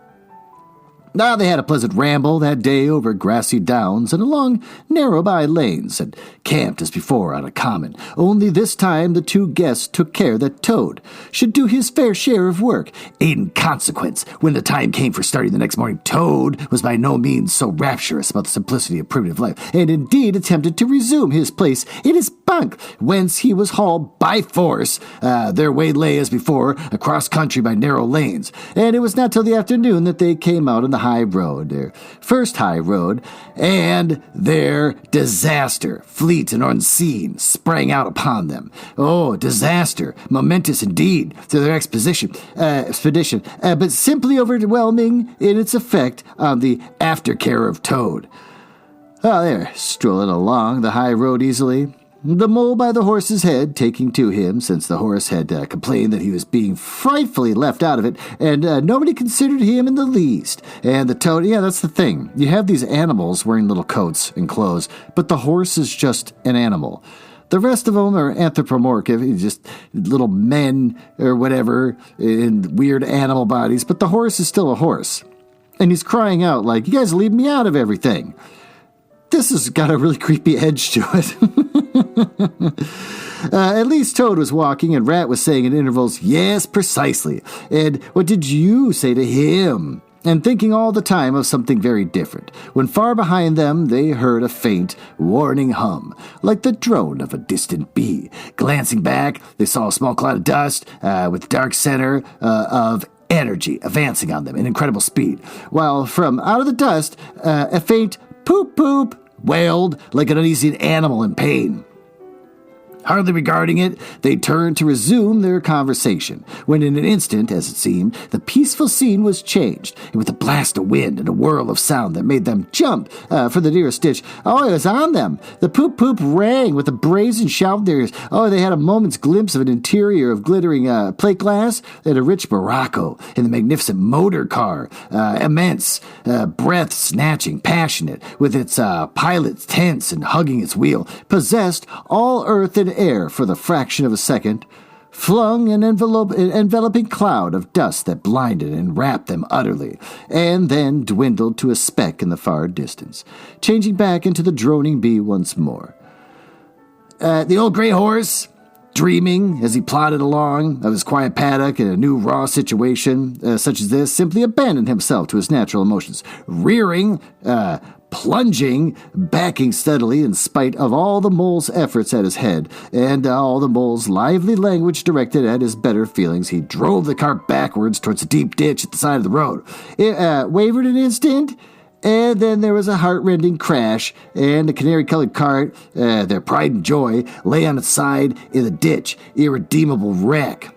Now they had a pleasant ramble that day over grassy downs and along narrow by-lanes, and camped as before on a common. Only this time the two guests took care that Toad should do his fair share of work. In consequence, when the time came for starting the next morning, Toad was by no means so rapturous about the simplicity of primitive life, and indeed attempted to resume his place in his bunk, whence he was hauled by force. Their way lay as before, across country by narrow lanes, and it was not till the afternoon that they came out on the high road, their first high road, and their disaster, fleet and unseen, sprang out upon them. Oh, disaster, momentous indeed to their expedition, but simply overwhelming in its effect on the aftercare of Toad. Oh, they're strolling along the high road easily, the mole by the horse's head taking to him, since the horse had complained that he was being frightfully left out of it, and nobody considered him in the least. And the Toad, yeah, that's the thing. You have these animals wearing little coats and clothes, but the horse is just an animal. The rest of them are anthropomorphic, just little men or whatever in weird animal bodies, but the horse is still a horse. And he's crying out like, you guys leave me out of everything. This has got a really creepy edge to it. At least Toad was walking, and Rat was saying in intervals, yes, precisely. And what did you say to him? And thinking all the time of something very different, when far behind them they heard a faint, warning hum, like the drone of a distant bee. Glancing back, they saw a small cloud of dust with dark center of energy advancing on them in incredible speed, while from out of the dust a faint poop-poop wailed like an uneasy animal in pain. Hardly regarding it, they turned to resume their conversation, when in an instant, as it seemed, the peaceful scene was changed, and with a blast of wind and a whirl of sound that made them jump for the nearest ditch. Oh, it was on them! The poop-poop rang with a brazen shout in their ears. Oh, they had a moment's glimpse of an interior of glittering plate glass and a rich Morocco in the magnificent motor car, immense, breath-snatching, passionate, with its pilot tense and hugging its wheel, possessed all earth and air for the fraction of a second, flung an enveloping cloud of dust that blinded and wrapped them utterly, and then dwindled to a speck in the far distance, changing back into the droning bee once more. The old gray horse, dreaming as he plodded along of his quiet paddock in a new raw situation such as this, simply abandoned himself to his natural emotions, rearing, plunging, backing steadily in spite of all the mole's efforts at his head, and all the mole's lively language directed at his better feelings. He drove the cart backwards towards a deep ditch at the side of the road. It wavered an instant, and then there was a heart-rending crash, and the canary-colored cart, their pride and joy, lay on its side in the ditch, irredeemable wreck.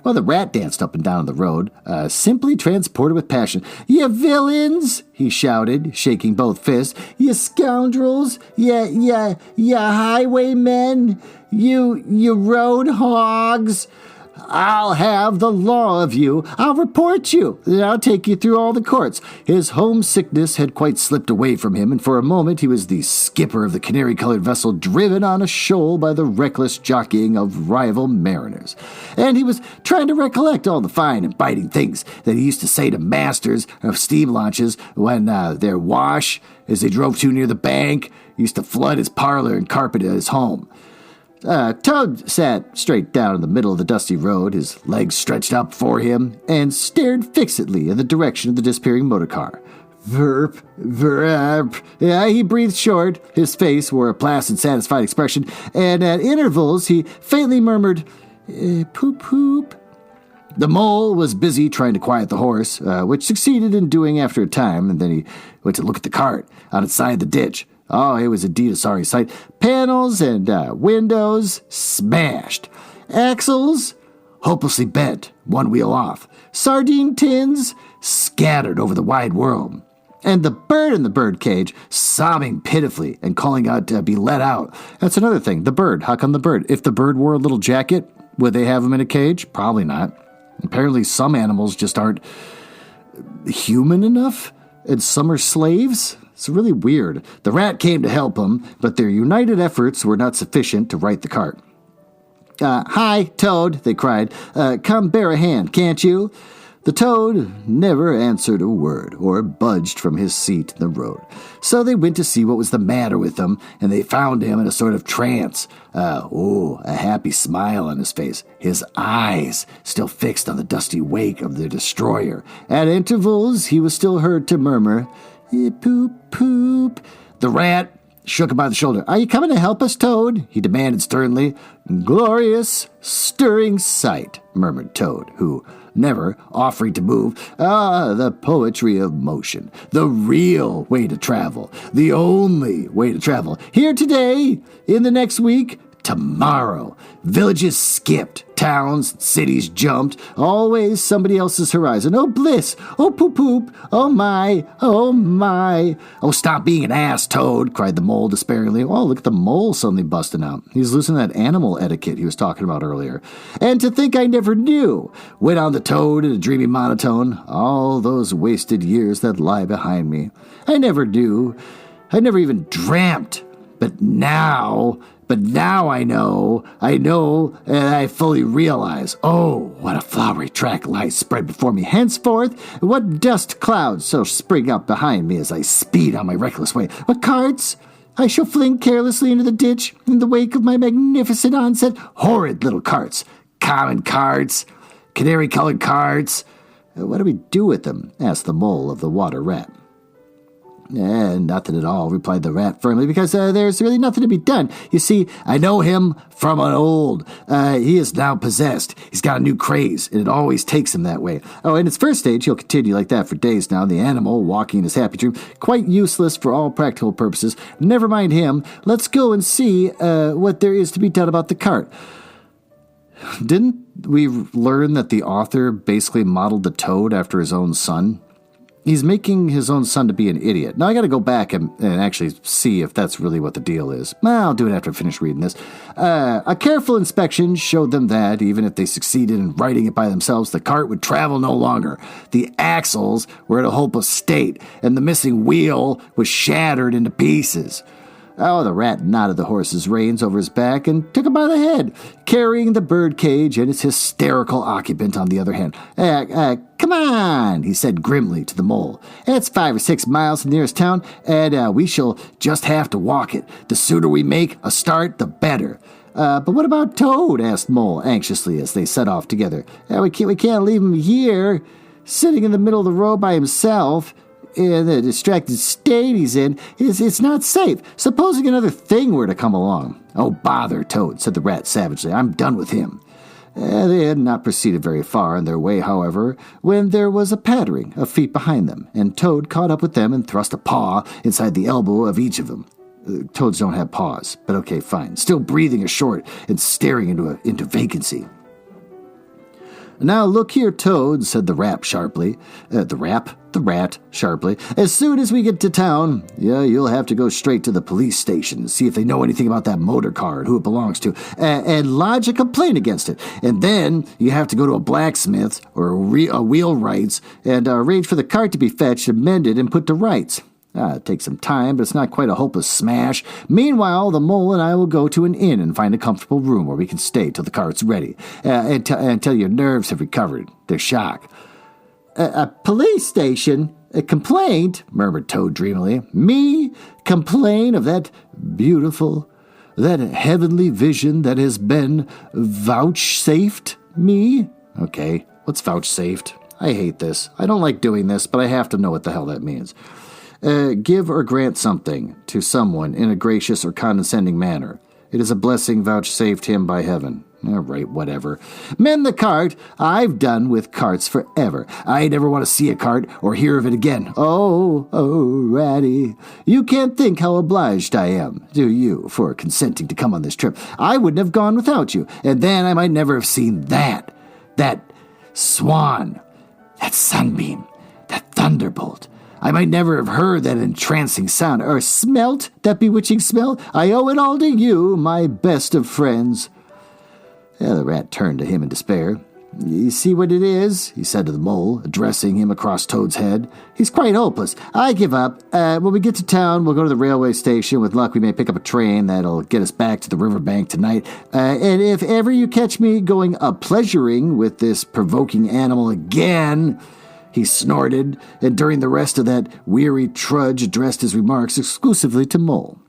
Well, the rat danced up and down the road, simply transported with passion. "You villains!" he shouted, shaking both fists. "You scoundrels! You highwaymen! You road hogs! I'll have the law of you. I'll report you. I'll take you through all the courts." His homesickness had quite slipped away from him, and for a moment he was the skipper of the canary-colored vessel, driven on a shoal by the reckless jockeying of rival mariners. And he was trying to recollect all the fine and biting things that he used to say to masters of steam launches when their wash, as they drove too near the bank, used to flood his parlor and carpet at his home. Toad sat straight down in the middle of the dusty road, his legs stretched out before him, and stared fixedly in the direction of the disappearing motor car. Verp, verp. Yeah, he breathed short. His face wore a placid, satisfied expression, and at intervals he faintly murmured, "Poop, poop." The mole was busy trying to quiet the horse, which succeeded in doing after a time, and then he went to look at the cart on its side of the ditch. Oh, it was indeed a sorry sight. Panels and windows smashed. Axles hopelessly bent, one wheel off. Sardine tins scattered over the wide world. And the bird in the bird cage sobbing pitifully and calling out to be let out. That's another thing. The bird. How come the bird? If the bird wore a little jacket, would they have him in a cage? Probably not. Apparently some animals just aren't human enough, and some are slaves. It's really weird. The rat came to help him, but their united efforts were not sufficient to right the cart. "Hi, Toad," they cried. "Come bear a hand, can't you?" The toad never answered a word or budged from his seat in the road. So they went to see what was the matter with him, and they found him in a sort of trance. A happy smile on his face, his eyes still fixed on the dusty wake of the destroyer. At intervals, he was still heard to murmur, "Poop, poop." The rat shook him by the shoulder. "Are you coming to help us, Toad?" he demanded sternly. "Glorious, stirring sight," murmured Toad, who, never offering to move, the poetry of motion, the real way to travel, the only way to travel. Here today, in the next week, tomorrow. Villages skipped, towns, cities jumped, always somebody else's horizon. Oh, bliss! Oh, poop-poop! Oh, my! Oh, my! "Oh, stop being an ass, Toad!" cried the mole despairingly. Oh, look at the mole suddenly busting out. He's losing that animal etiquette he was talking about earlier. "And to think I never knew," went on the toad in a dreamy monotone, "all those wasted years that lie behind me. I never knew. I never even dreamt. But now I know, and I fully realize. Oh, what a flowery track lies spread before me. Henceforth, what dust clouds shall spring up behind me as I speed on my reckless way. What carts I shall fling carelessly into the ditch in the wake of my magnificent onset. Horrid little carts, common carts, canary-colored carts. What do we do with them?" asked the mole of the water rat. "Nothing at all," replied the rat firmly, "because there's really nothing to be done. You see, I know him from an old. He is now possessed. He's got a new craze, and it always takes him that way. Oh, in its first stage, he'll continue like that for days now, the animal walking in his happy dream, quite useless for all practical purposes. Never mind him. Let's go and see what there is to be done about the cart." Didn't we learn that the author basically modeled the toad after his own son? He's making his own son to be an idiot. Now, I got to go back and actually see if that's really what the deal is. Well, I'll do it after I finish reading this. A careful inspection showed them that, even if they succeeded in righting it by themselves, the cart would travel no longer. The axles were in a hopeless state, and the missing wheel was shattered into pieces. Oh, the rat knotted the horse's reins over his back and took him by the head, carrying the birdcage and its hysterical occupant on the other hand. Come on, he said grimly to the mole. It's 5 or 6 miles to the nearest town, and we shall just have to walk it. The sooner we make a start, the better. But what about Toad? Asked Mole anxiously as they set off together. We can't leave him here, sitting in the middle of the road by himself. In the distracted state he's in, it's not safe. Supposing another thing were to come along. Oh, bother, Toad, said the rat savagely. I'm done with him. They had not proceeded very far on their way, however, when there was a pattering of feet behind them, and Toad caught up with them and thrust a paw inside the elbow of each of them. Toads don't have paws, but okay, fine. Still breathing ashort and staring into vacancy. Now look here, Toad, said the rat sharply. The rat sharply. As soon as we get to town, you'll have to go straight to the police station, see if they know anything about that motor car and who it belongs to, and lodge a complaint against it. And then you have to go to a blacksmith or a wheelwright's and arrange for the cart to be fetched and mended and put to rights. It takes some time, but it's not quite a hopeless smash. Meanwhile, the mole and I will go to an inn and find a comfortable room where we can stay till the cart's ready, until your nerves have recovered their shock. A police station? A complaint? Murmured Toad dreamily. Me? Complain of that beautiful, that heavenly vision that has been vouchsafed me? Okay, what's vouchsafed? I hate this. I don't like doing this, but I have to know what the hell that means. Give or grant something to someone in a gracious or condescending manner. It is a blessing vouchsafed him by heaven. All right, whatever. Mend the cart. I've done with carts forever. I never want to see a cart or hear of it again. Oh, Ratty. You can't think how obliged I am, do you, for consenting to come on this trip. I wouldn't have gone without you, and then I might never have seen that swan, that sunbeam, that thunderbolt. I might never have heard that entrancing sound, or smelt that bewitching smell. I owe it all to you, my best of friends. The rat turned to him in despair. You see what it is, he said to the mole, addressing him across Toad's head. He's quite hopeless. I give up. When we get to town, we'll go to the railway station. With luck, we may pick up a train that'll get us back to the riverbank tonight. And if ever you catch me going pleasuring with this provoking animal again... He snorted, and during the rest of that weary trudge addressed his remarks exclusively to Mole.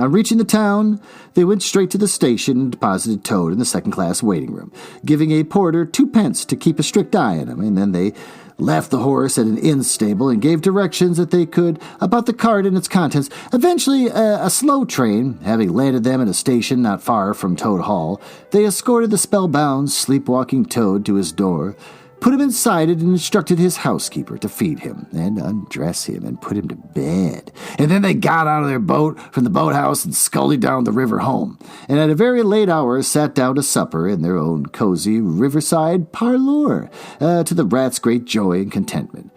On reaching the town, they went straight to the station and deposited Toad in the second-class waiting room, giving a porter 2 pence to keep a strict eye on him, and then they left the horse at an inn stable and gave directions that they could about the cart and its contents. Eventually, a slow train, having landed them at a station not far from Toad Hall, they escorted the spellbound, sleepwalking Toad to his door, put him inside it, and instructed his housekeeper to feed him and undress him and put him to bed. And then they got out of their boat from the boathouse and scullied down the river home, and at a very late hour sat down to supper in their own cozy riverside parlour, to the rat's great joy and contentment.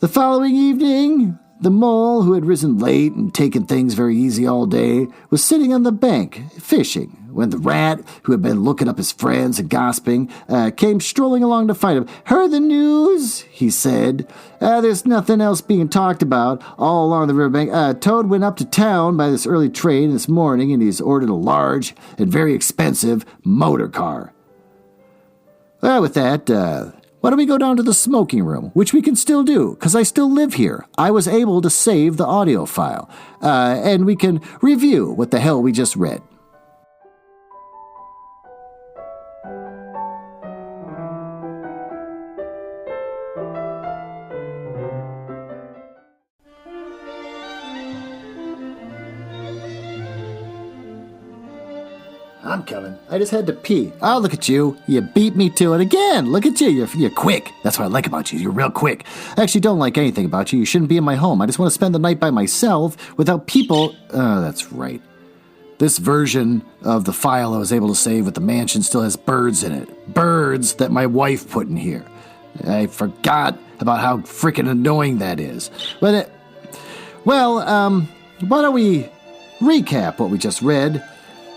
The following evening, the mole, who had risen late and taken things very easy all day, was sitting on the bank, fishing, when the rat, who had been looking up his friends and gossiping, came strolling along to find him. Heard the news, he said. There's nothing else being talked about all along the riverbank. Toad went up to town by this early train this morning, and he's ordered a large and very expensive motor car. With that, why don't we go down to the smoking room, which we can still do, because I still live here. I was able to save the audio file, and we can review what the hell we just read. I'm coming. I just had to pee. Oh, look at you. You beat me to it again. Look at you. You're quick. That's what I like about you. You're real quick. I actually don't like anything about you. You shouldn't be in my home. I just want to spend the night by myself without people. That's right. This version of the file I was able to save with the mansion still has birds in it. Birds that my wife put in here. I forgot about how freaking annoying that is. But, why don't we recap what we just read?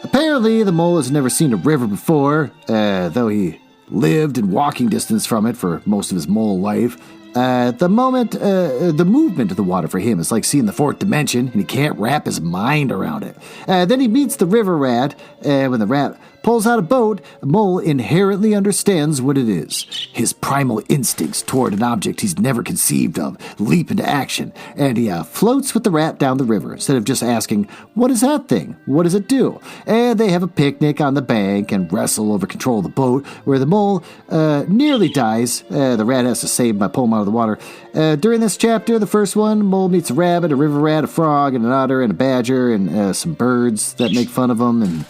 Apparently, the mole has never seen a river before, though he lived in walking distance from it for most of his mole life. The movement of the water for him is like seeing the fourth dimension, and he can't wrap his mind around it. Then he meets the river rat, and when the rat pulls out a boat, Mole inherently understands what it is. His primal instincts toward an object he's never conceived of leap into action, and he floats with the rat down the river instead of just asking, "What is that thing? What does it do?" And they have a picnic on the bank and wrestle over control of the boat, where the mole nearly dies. The rat has to save him by pulling him out of the water. During this chapter, the first one, Mole meets a rabbit, a river rat, a frog, and an otter, and a badger, and some birds that make fun of him, and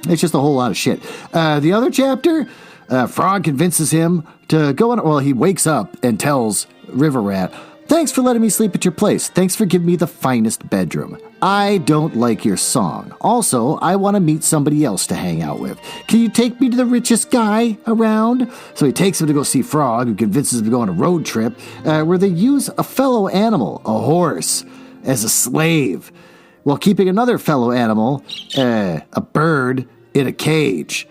it's just a whole lot of shit. The other chapter, Frog convinces him to go on. Well, he wakes up and tells River Rat, "Thanks for letting me sleep at your place. Thanks for giving me the finest bedroom. I don't like your song. Also, I want to meet somebody else to hang out with. Can you take me to the richest guy around?" So he takes him to go see Frog, who convinces him to go on a road trip where they use a fellow animal, a horse, as a slave, while keeping another fellow animal, a bird, in a cage.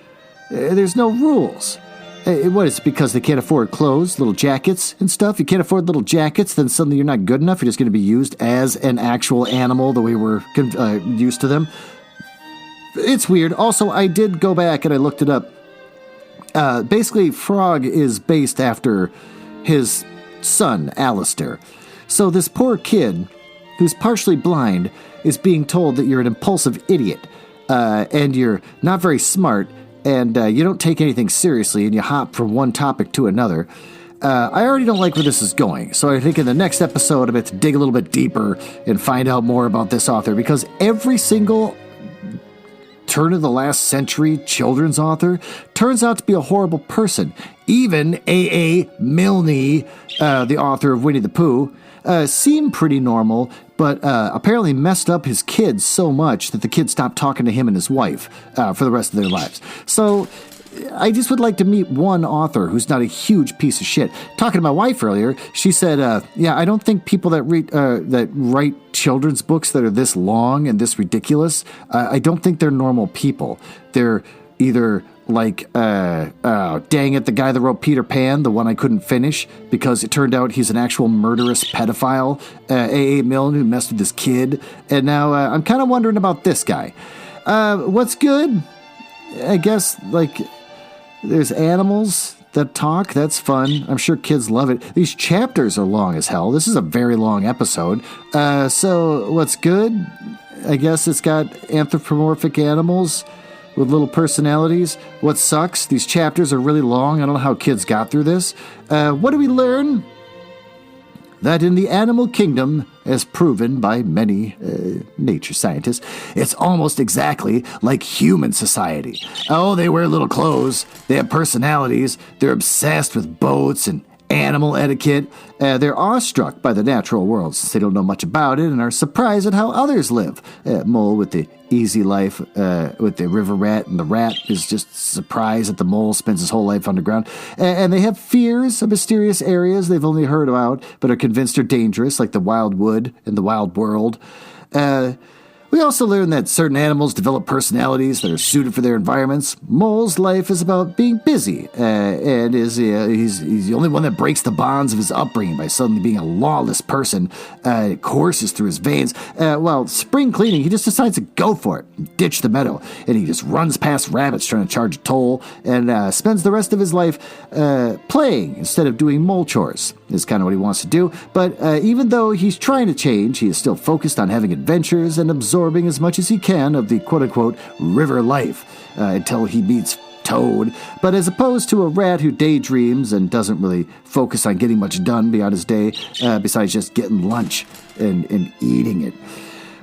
There's no rules. What is it, because they can't afford clothes, little jackets and stuff? You can't afford little jackets, then suddenly you're not good enough? You're just going to be used as an actual animal the way we're used to them? It's weird. Also, I did go back and I looked it up. Basically, Frog is based after his son, Alistair. So this poor kid, who's partially blind, is being told that you're an impulsive idiot, and you're not very smart, and you don't take anything seriously, and you hop from one topic to another. I already don't like where this is going, so I think in the next episode I'm going to dig a little bit deeper and find out more about this author, because every single turn of the last century children's author turns out to be a horrible person. Even A.A. Milne, the author of Winnie the Pooh, seemed pretty normal, but apparently messed up his kids so much that the kids stopped talking to him and his wife for the rest of their lives. So I just would like to meet one author who's not a huge piece of shit. Talking to my wife earlier, she said, yeah, I don't think people that write children's books that are this long and this ridiculous, I don't think they're normal people. They're either like, dang it, the guy that wrote Peter Pan, the one I couldn't finish, because it turned out he's an actual murderous pedophile, A.A. Milne, who messed with this kid, and now I'm kind of wondering about this guy. What's good? I guess, like, there's animals that talk. That's fun. I'm sure kids love it. These chapters are long as hell. This is a very long episode. So what's good? I guess it's got anthropomorphic animals with little personalities. What sucks? These chapters are really long. I don't know how kids got through this. What do we learn? That in the animal kingdom, as proven by many nature scientists, it's almost exactly like human society. Oh, they wear little clothes, they have personalities, they're obsessed with boats and animal etiquette. They're awestruck by the natural world since they don't know much about it and are surprised at how others live. Mole with the easy life with the river rat, and the rat is just surprised that the mole spends his whole life underground. And they have fears of mysterious areas they've only heard about but are convinced are dangerous, like the wild wood and the wild world. We also learn that certain animals develop personalities that are suited for their environments. Mole's life is about being busy, and he's the only one that breaks the bonds of his upbringing by suddenly being a lawless person. It courses through his veins. While spring cleaning, he just decides to go for it, ditch the meadow, and he just runs past rabbits trying to charge a toll, and spends the rest of his life playing instead of doing mole chores. Is kind of what he wants to do. But even though he's trying to change, he is still focused on having adventures and absorbing as much as he can of the quote-unquote river life until he meets Toad. But as opposed to a rat who daydreams and doesn't really focus on getting much done beyond his day, besides just getting lunch and eating it.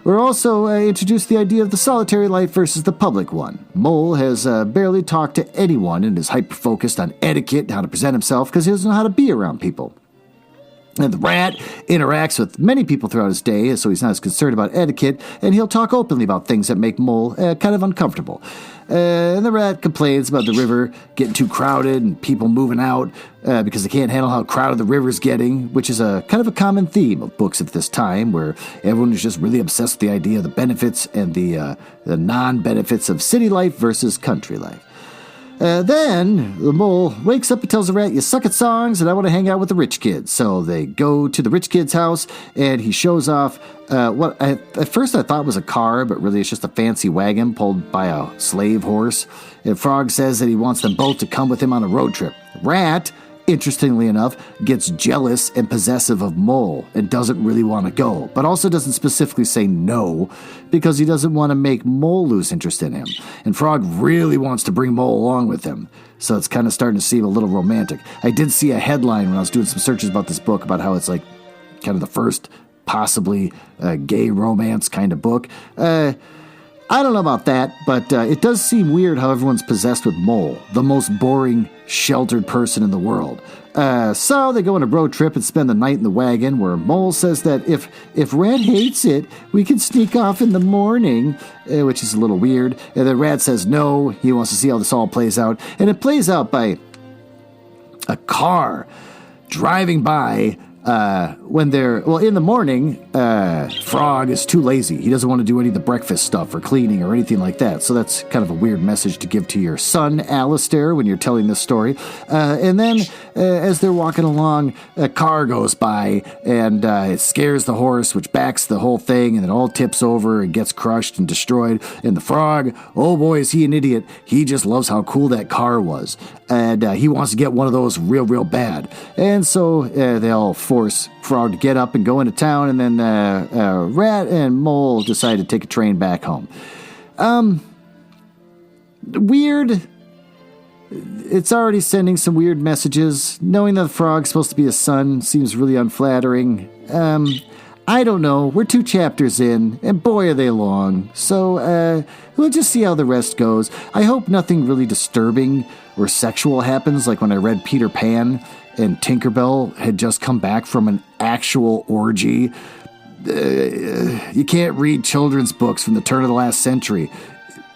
We're also introduced to the idea of the solitary life versus the public one. Mole has barely talked to anyone and is hyper-focused on etiquette and how to present himself because he doesn't know how to be around people. And the rat interacts with many people throughout his day, so he's not as concerned about etiquette, and he'll talk openly about things that make Mole kind of uncomfortable. And the rat complains about the river getting too crowded and people moving out because they can't handle how crowded the river's getting, which is a kind of a common theme of books of this time, where everyone is just really obsessed with the idea of the benefits and the non-benefits of city life versus country life. Then the mole wakes up and tells the rat, "You suck at songs and I want to hang out with the rich kids." So they go to the rich kid's house and he shows off what at first I thought was a car, but really it's just a fancy wagon pulled by a slave horse. And Frog says that he wants them both to come with him on a road trip. Rat, interestingly enough, gets jealous and possessive of Mole and doesn't really want to go, but also doesn't specifically say no because he doesn't want to make Mole lose interest in him. And Frog really wants to bring Mole along with him, so it's kind of starting to seem a little romantic. I did see a headline when I was doing some searches about this book about how it's like kind of the first possibly gay romance kind of book. I don't know about that, but it does seem weird how everyone's possessed with Mole, the most boring, sheltered person in the world. So they go on a road trip and spend the night in the wagon, where Mole says that if Rat hates it, we can sneak off in the morning, which is a little weird. And then Rat says no, he wants to see how this all plays out. And it plays out by a car driving by when they're, in the morning, Frog is too lazy. He doesn't want to do any of the breakfast stuff or cleaning or anything like that. So that's kind of a weird message to give to your son, Alistair, when you're telling this story. And then as they're walking along, a car goes by and it scares the horse, which backs the whole thing, and it all tips over and gets crushed and destroyed. And the Frog, oh boy, is he an idiot. He just loves how cool that car was. And he wants to get one of those real, real bad. And so they all force Frog to get up and go into town, and then Rat and Mole decide to take a train back home. Weird. It's already sending some weird messages. Knowing that the Frog's supposed to be a son seems really unflattering. I don't know. We're 2 chapters in, and boy are they long. So we'll just see how the rest goes. I hope nothing really disturbing or sexual happens, like when I read Peter Pan and Tinkerbell had just come back from an actual orgy. You can't read children's books from the turn of the last century.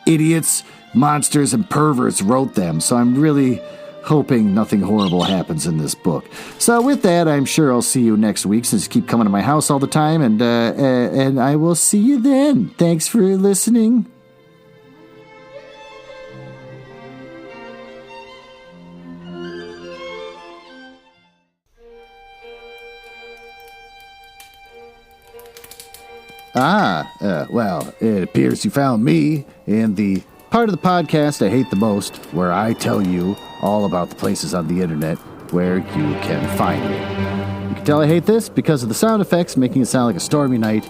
Idiots, monsters, and perverts wrote them, so I'm really hoping nothing horrible happens in this book. So with that, I'm sure I'll see you next week, since you keep coming to my house all the time, and I will see you then. Thanks for listening. Well, it appears you found me in the part of the podcast I hate the most, where I tell you all about the places on the internet where you can find me. You can tell I hate this because of the sound effects making it sound like a stormy night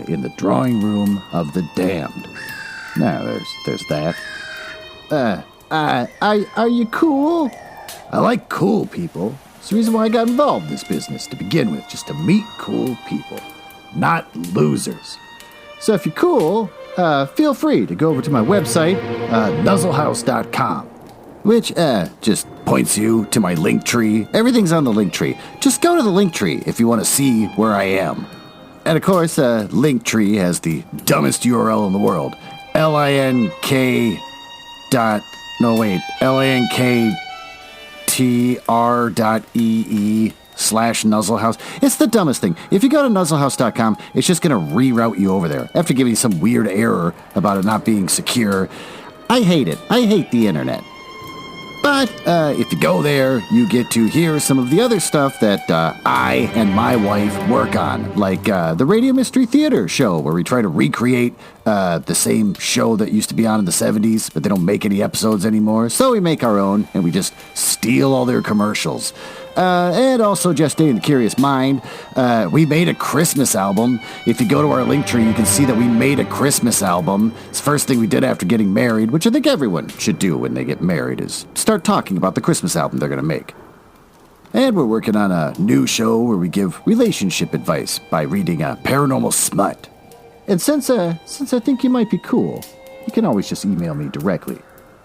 in the drawing room of the damned. Now, there's that. Are you cool? I like cool people. It's the reason why I got involved in this business to begin with, just to meet cool people. Not losers. So if you're cool, feel free to go over to my website, nuzzlehouse.com, which just points you to my link tree. Everything's on the link tree. Just go to the link tree if you want to see where I am. And of course, link tree has the dumbest URL in the world. linktr.ee/nuzzlehouse. It's the dumbest thing. If you go to nuzzlehouse.com, it's just going to reroute you over there after giving you some weird error about it not being secure. I hate it. I hate the internet. But if you go there, you get to hear some of the other stuff that I and my wife work on, like the Radio Mystery Theater show, where we try to recreate the same show that used to be on in the 70s, but they don't make any episodes anymore. So we make our own, and we just steal all their commercials. And also, Just Dating the Curious Mind, we made a Christmas album. If you go to our link tree, you can see that we made a Christmas album. It's the first thing we did after getting married, which I think everyone should do when they get married, is start talking about the Christmas album they're going to make. And we're working on a new show where we give relationship advice by reading paranormal smut. And since I think you might be cool, you can always just email me directly,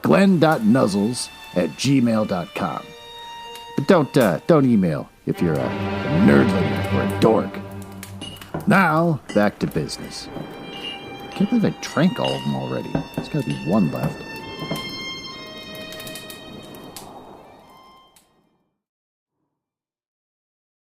glenn.nuzzles@gmail.com. But don't email if you're a nerdling or a dork. Now, back to business. Can't believe I drank all of them already. There's got to be one left.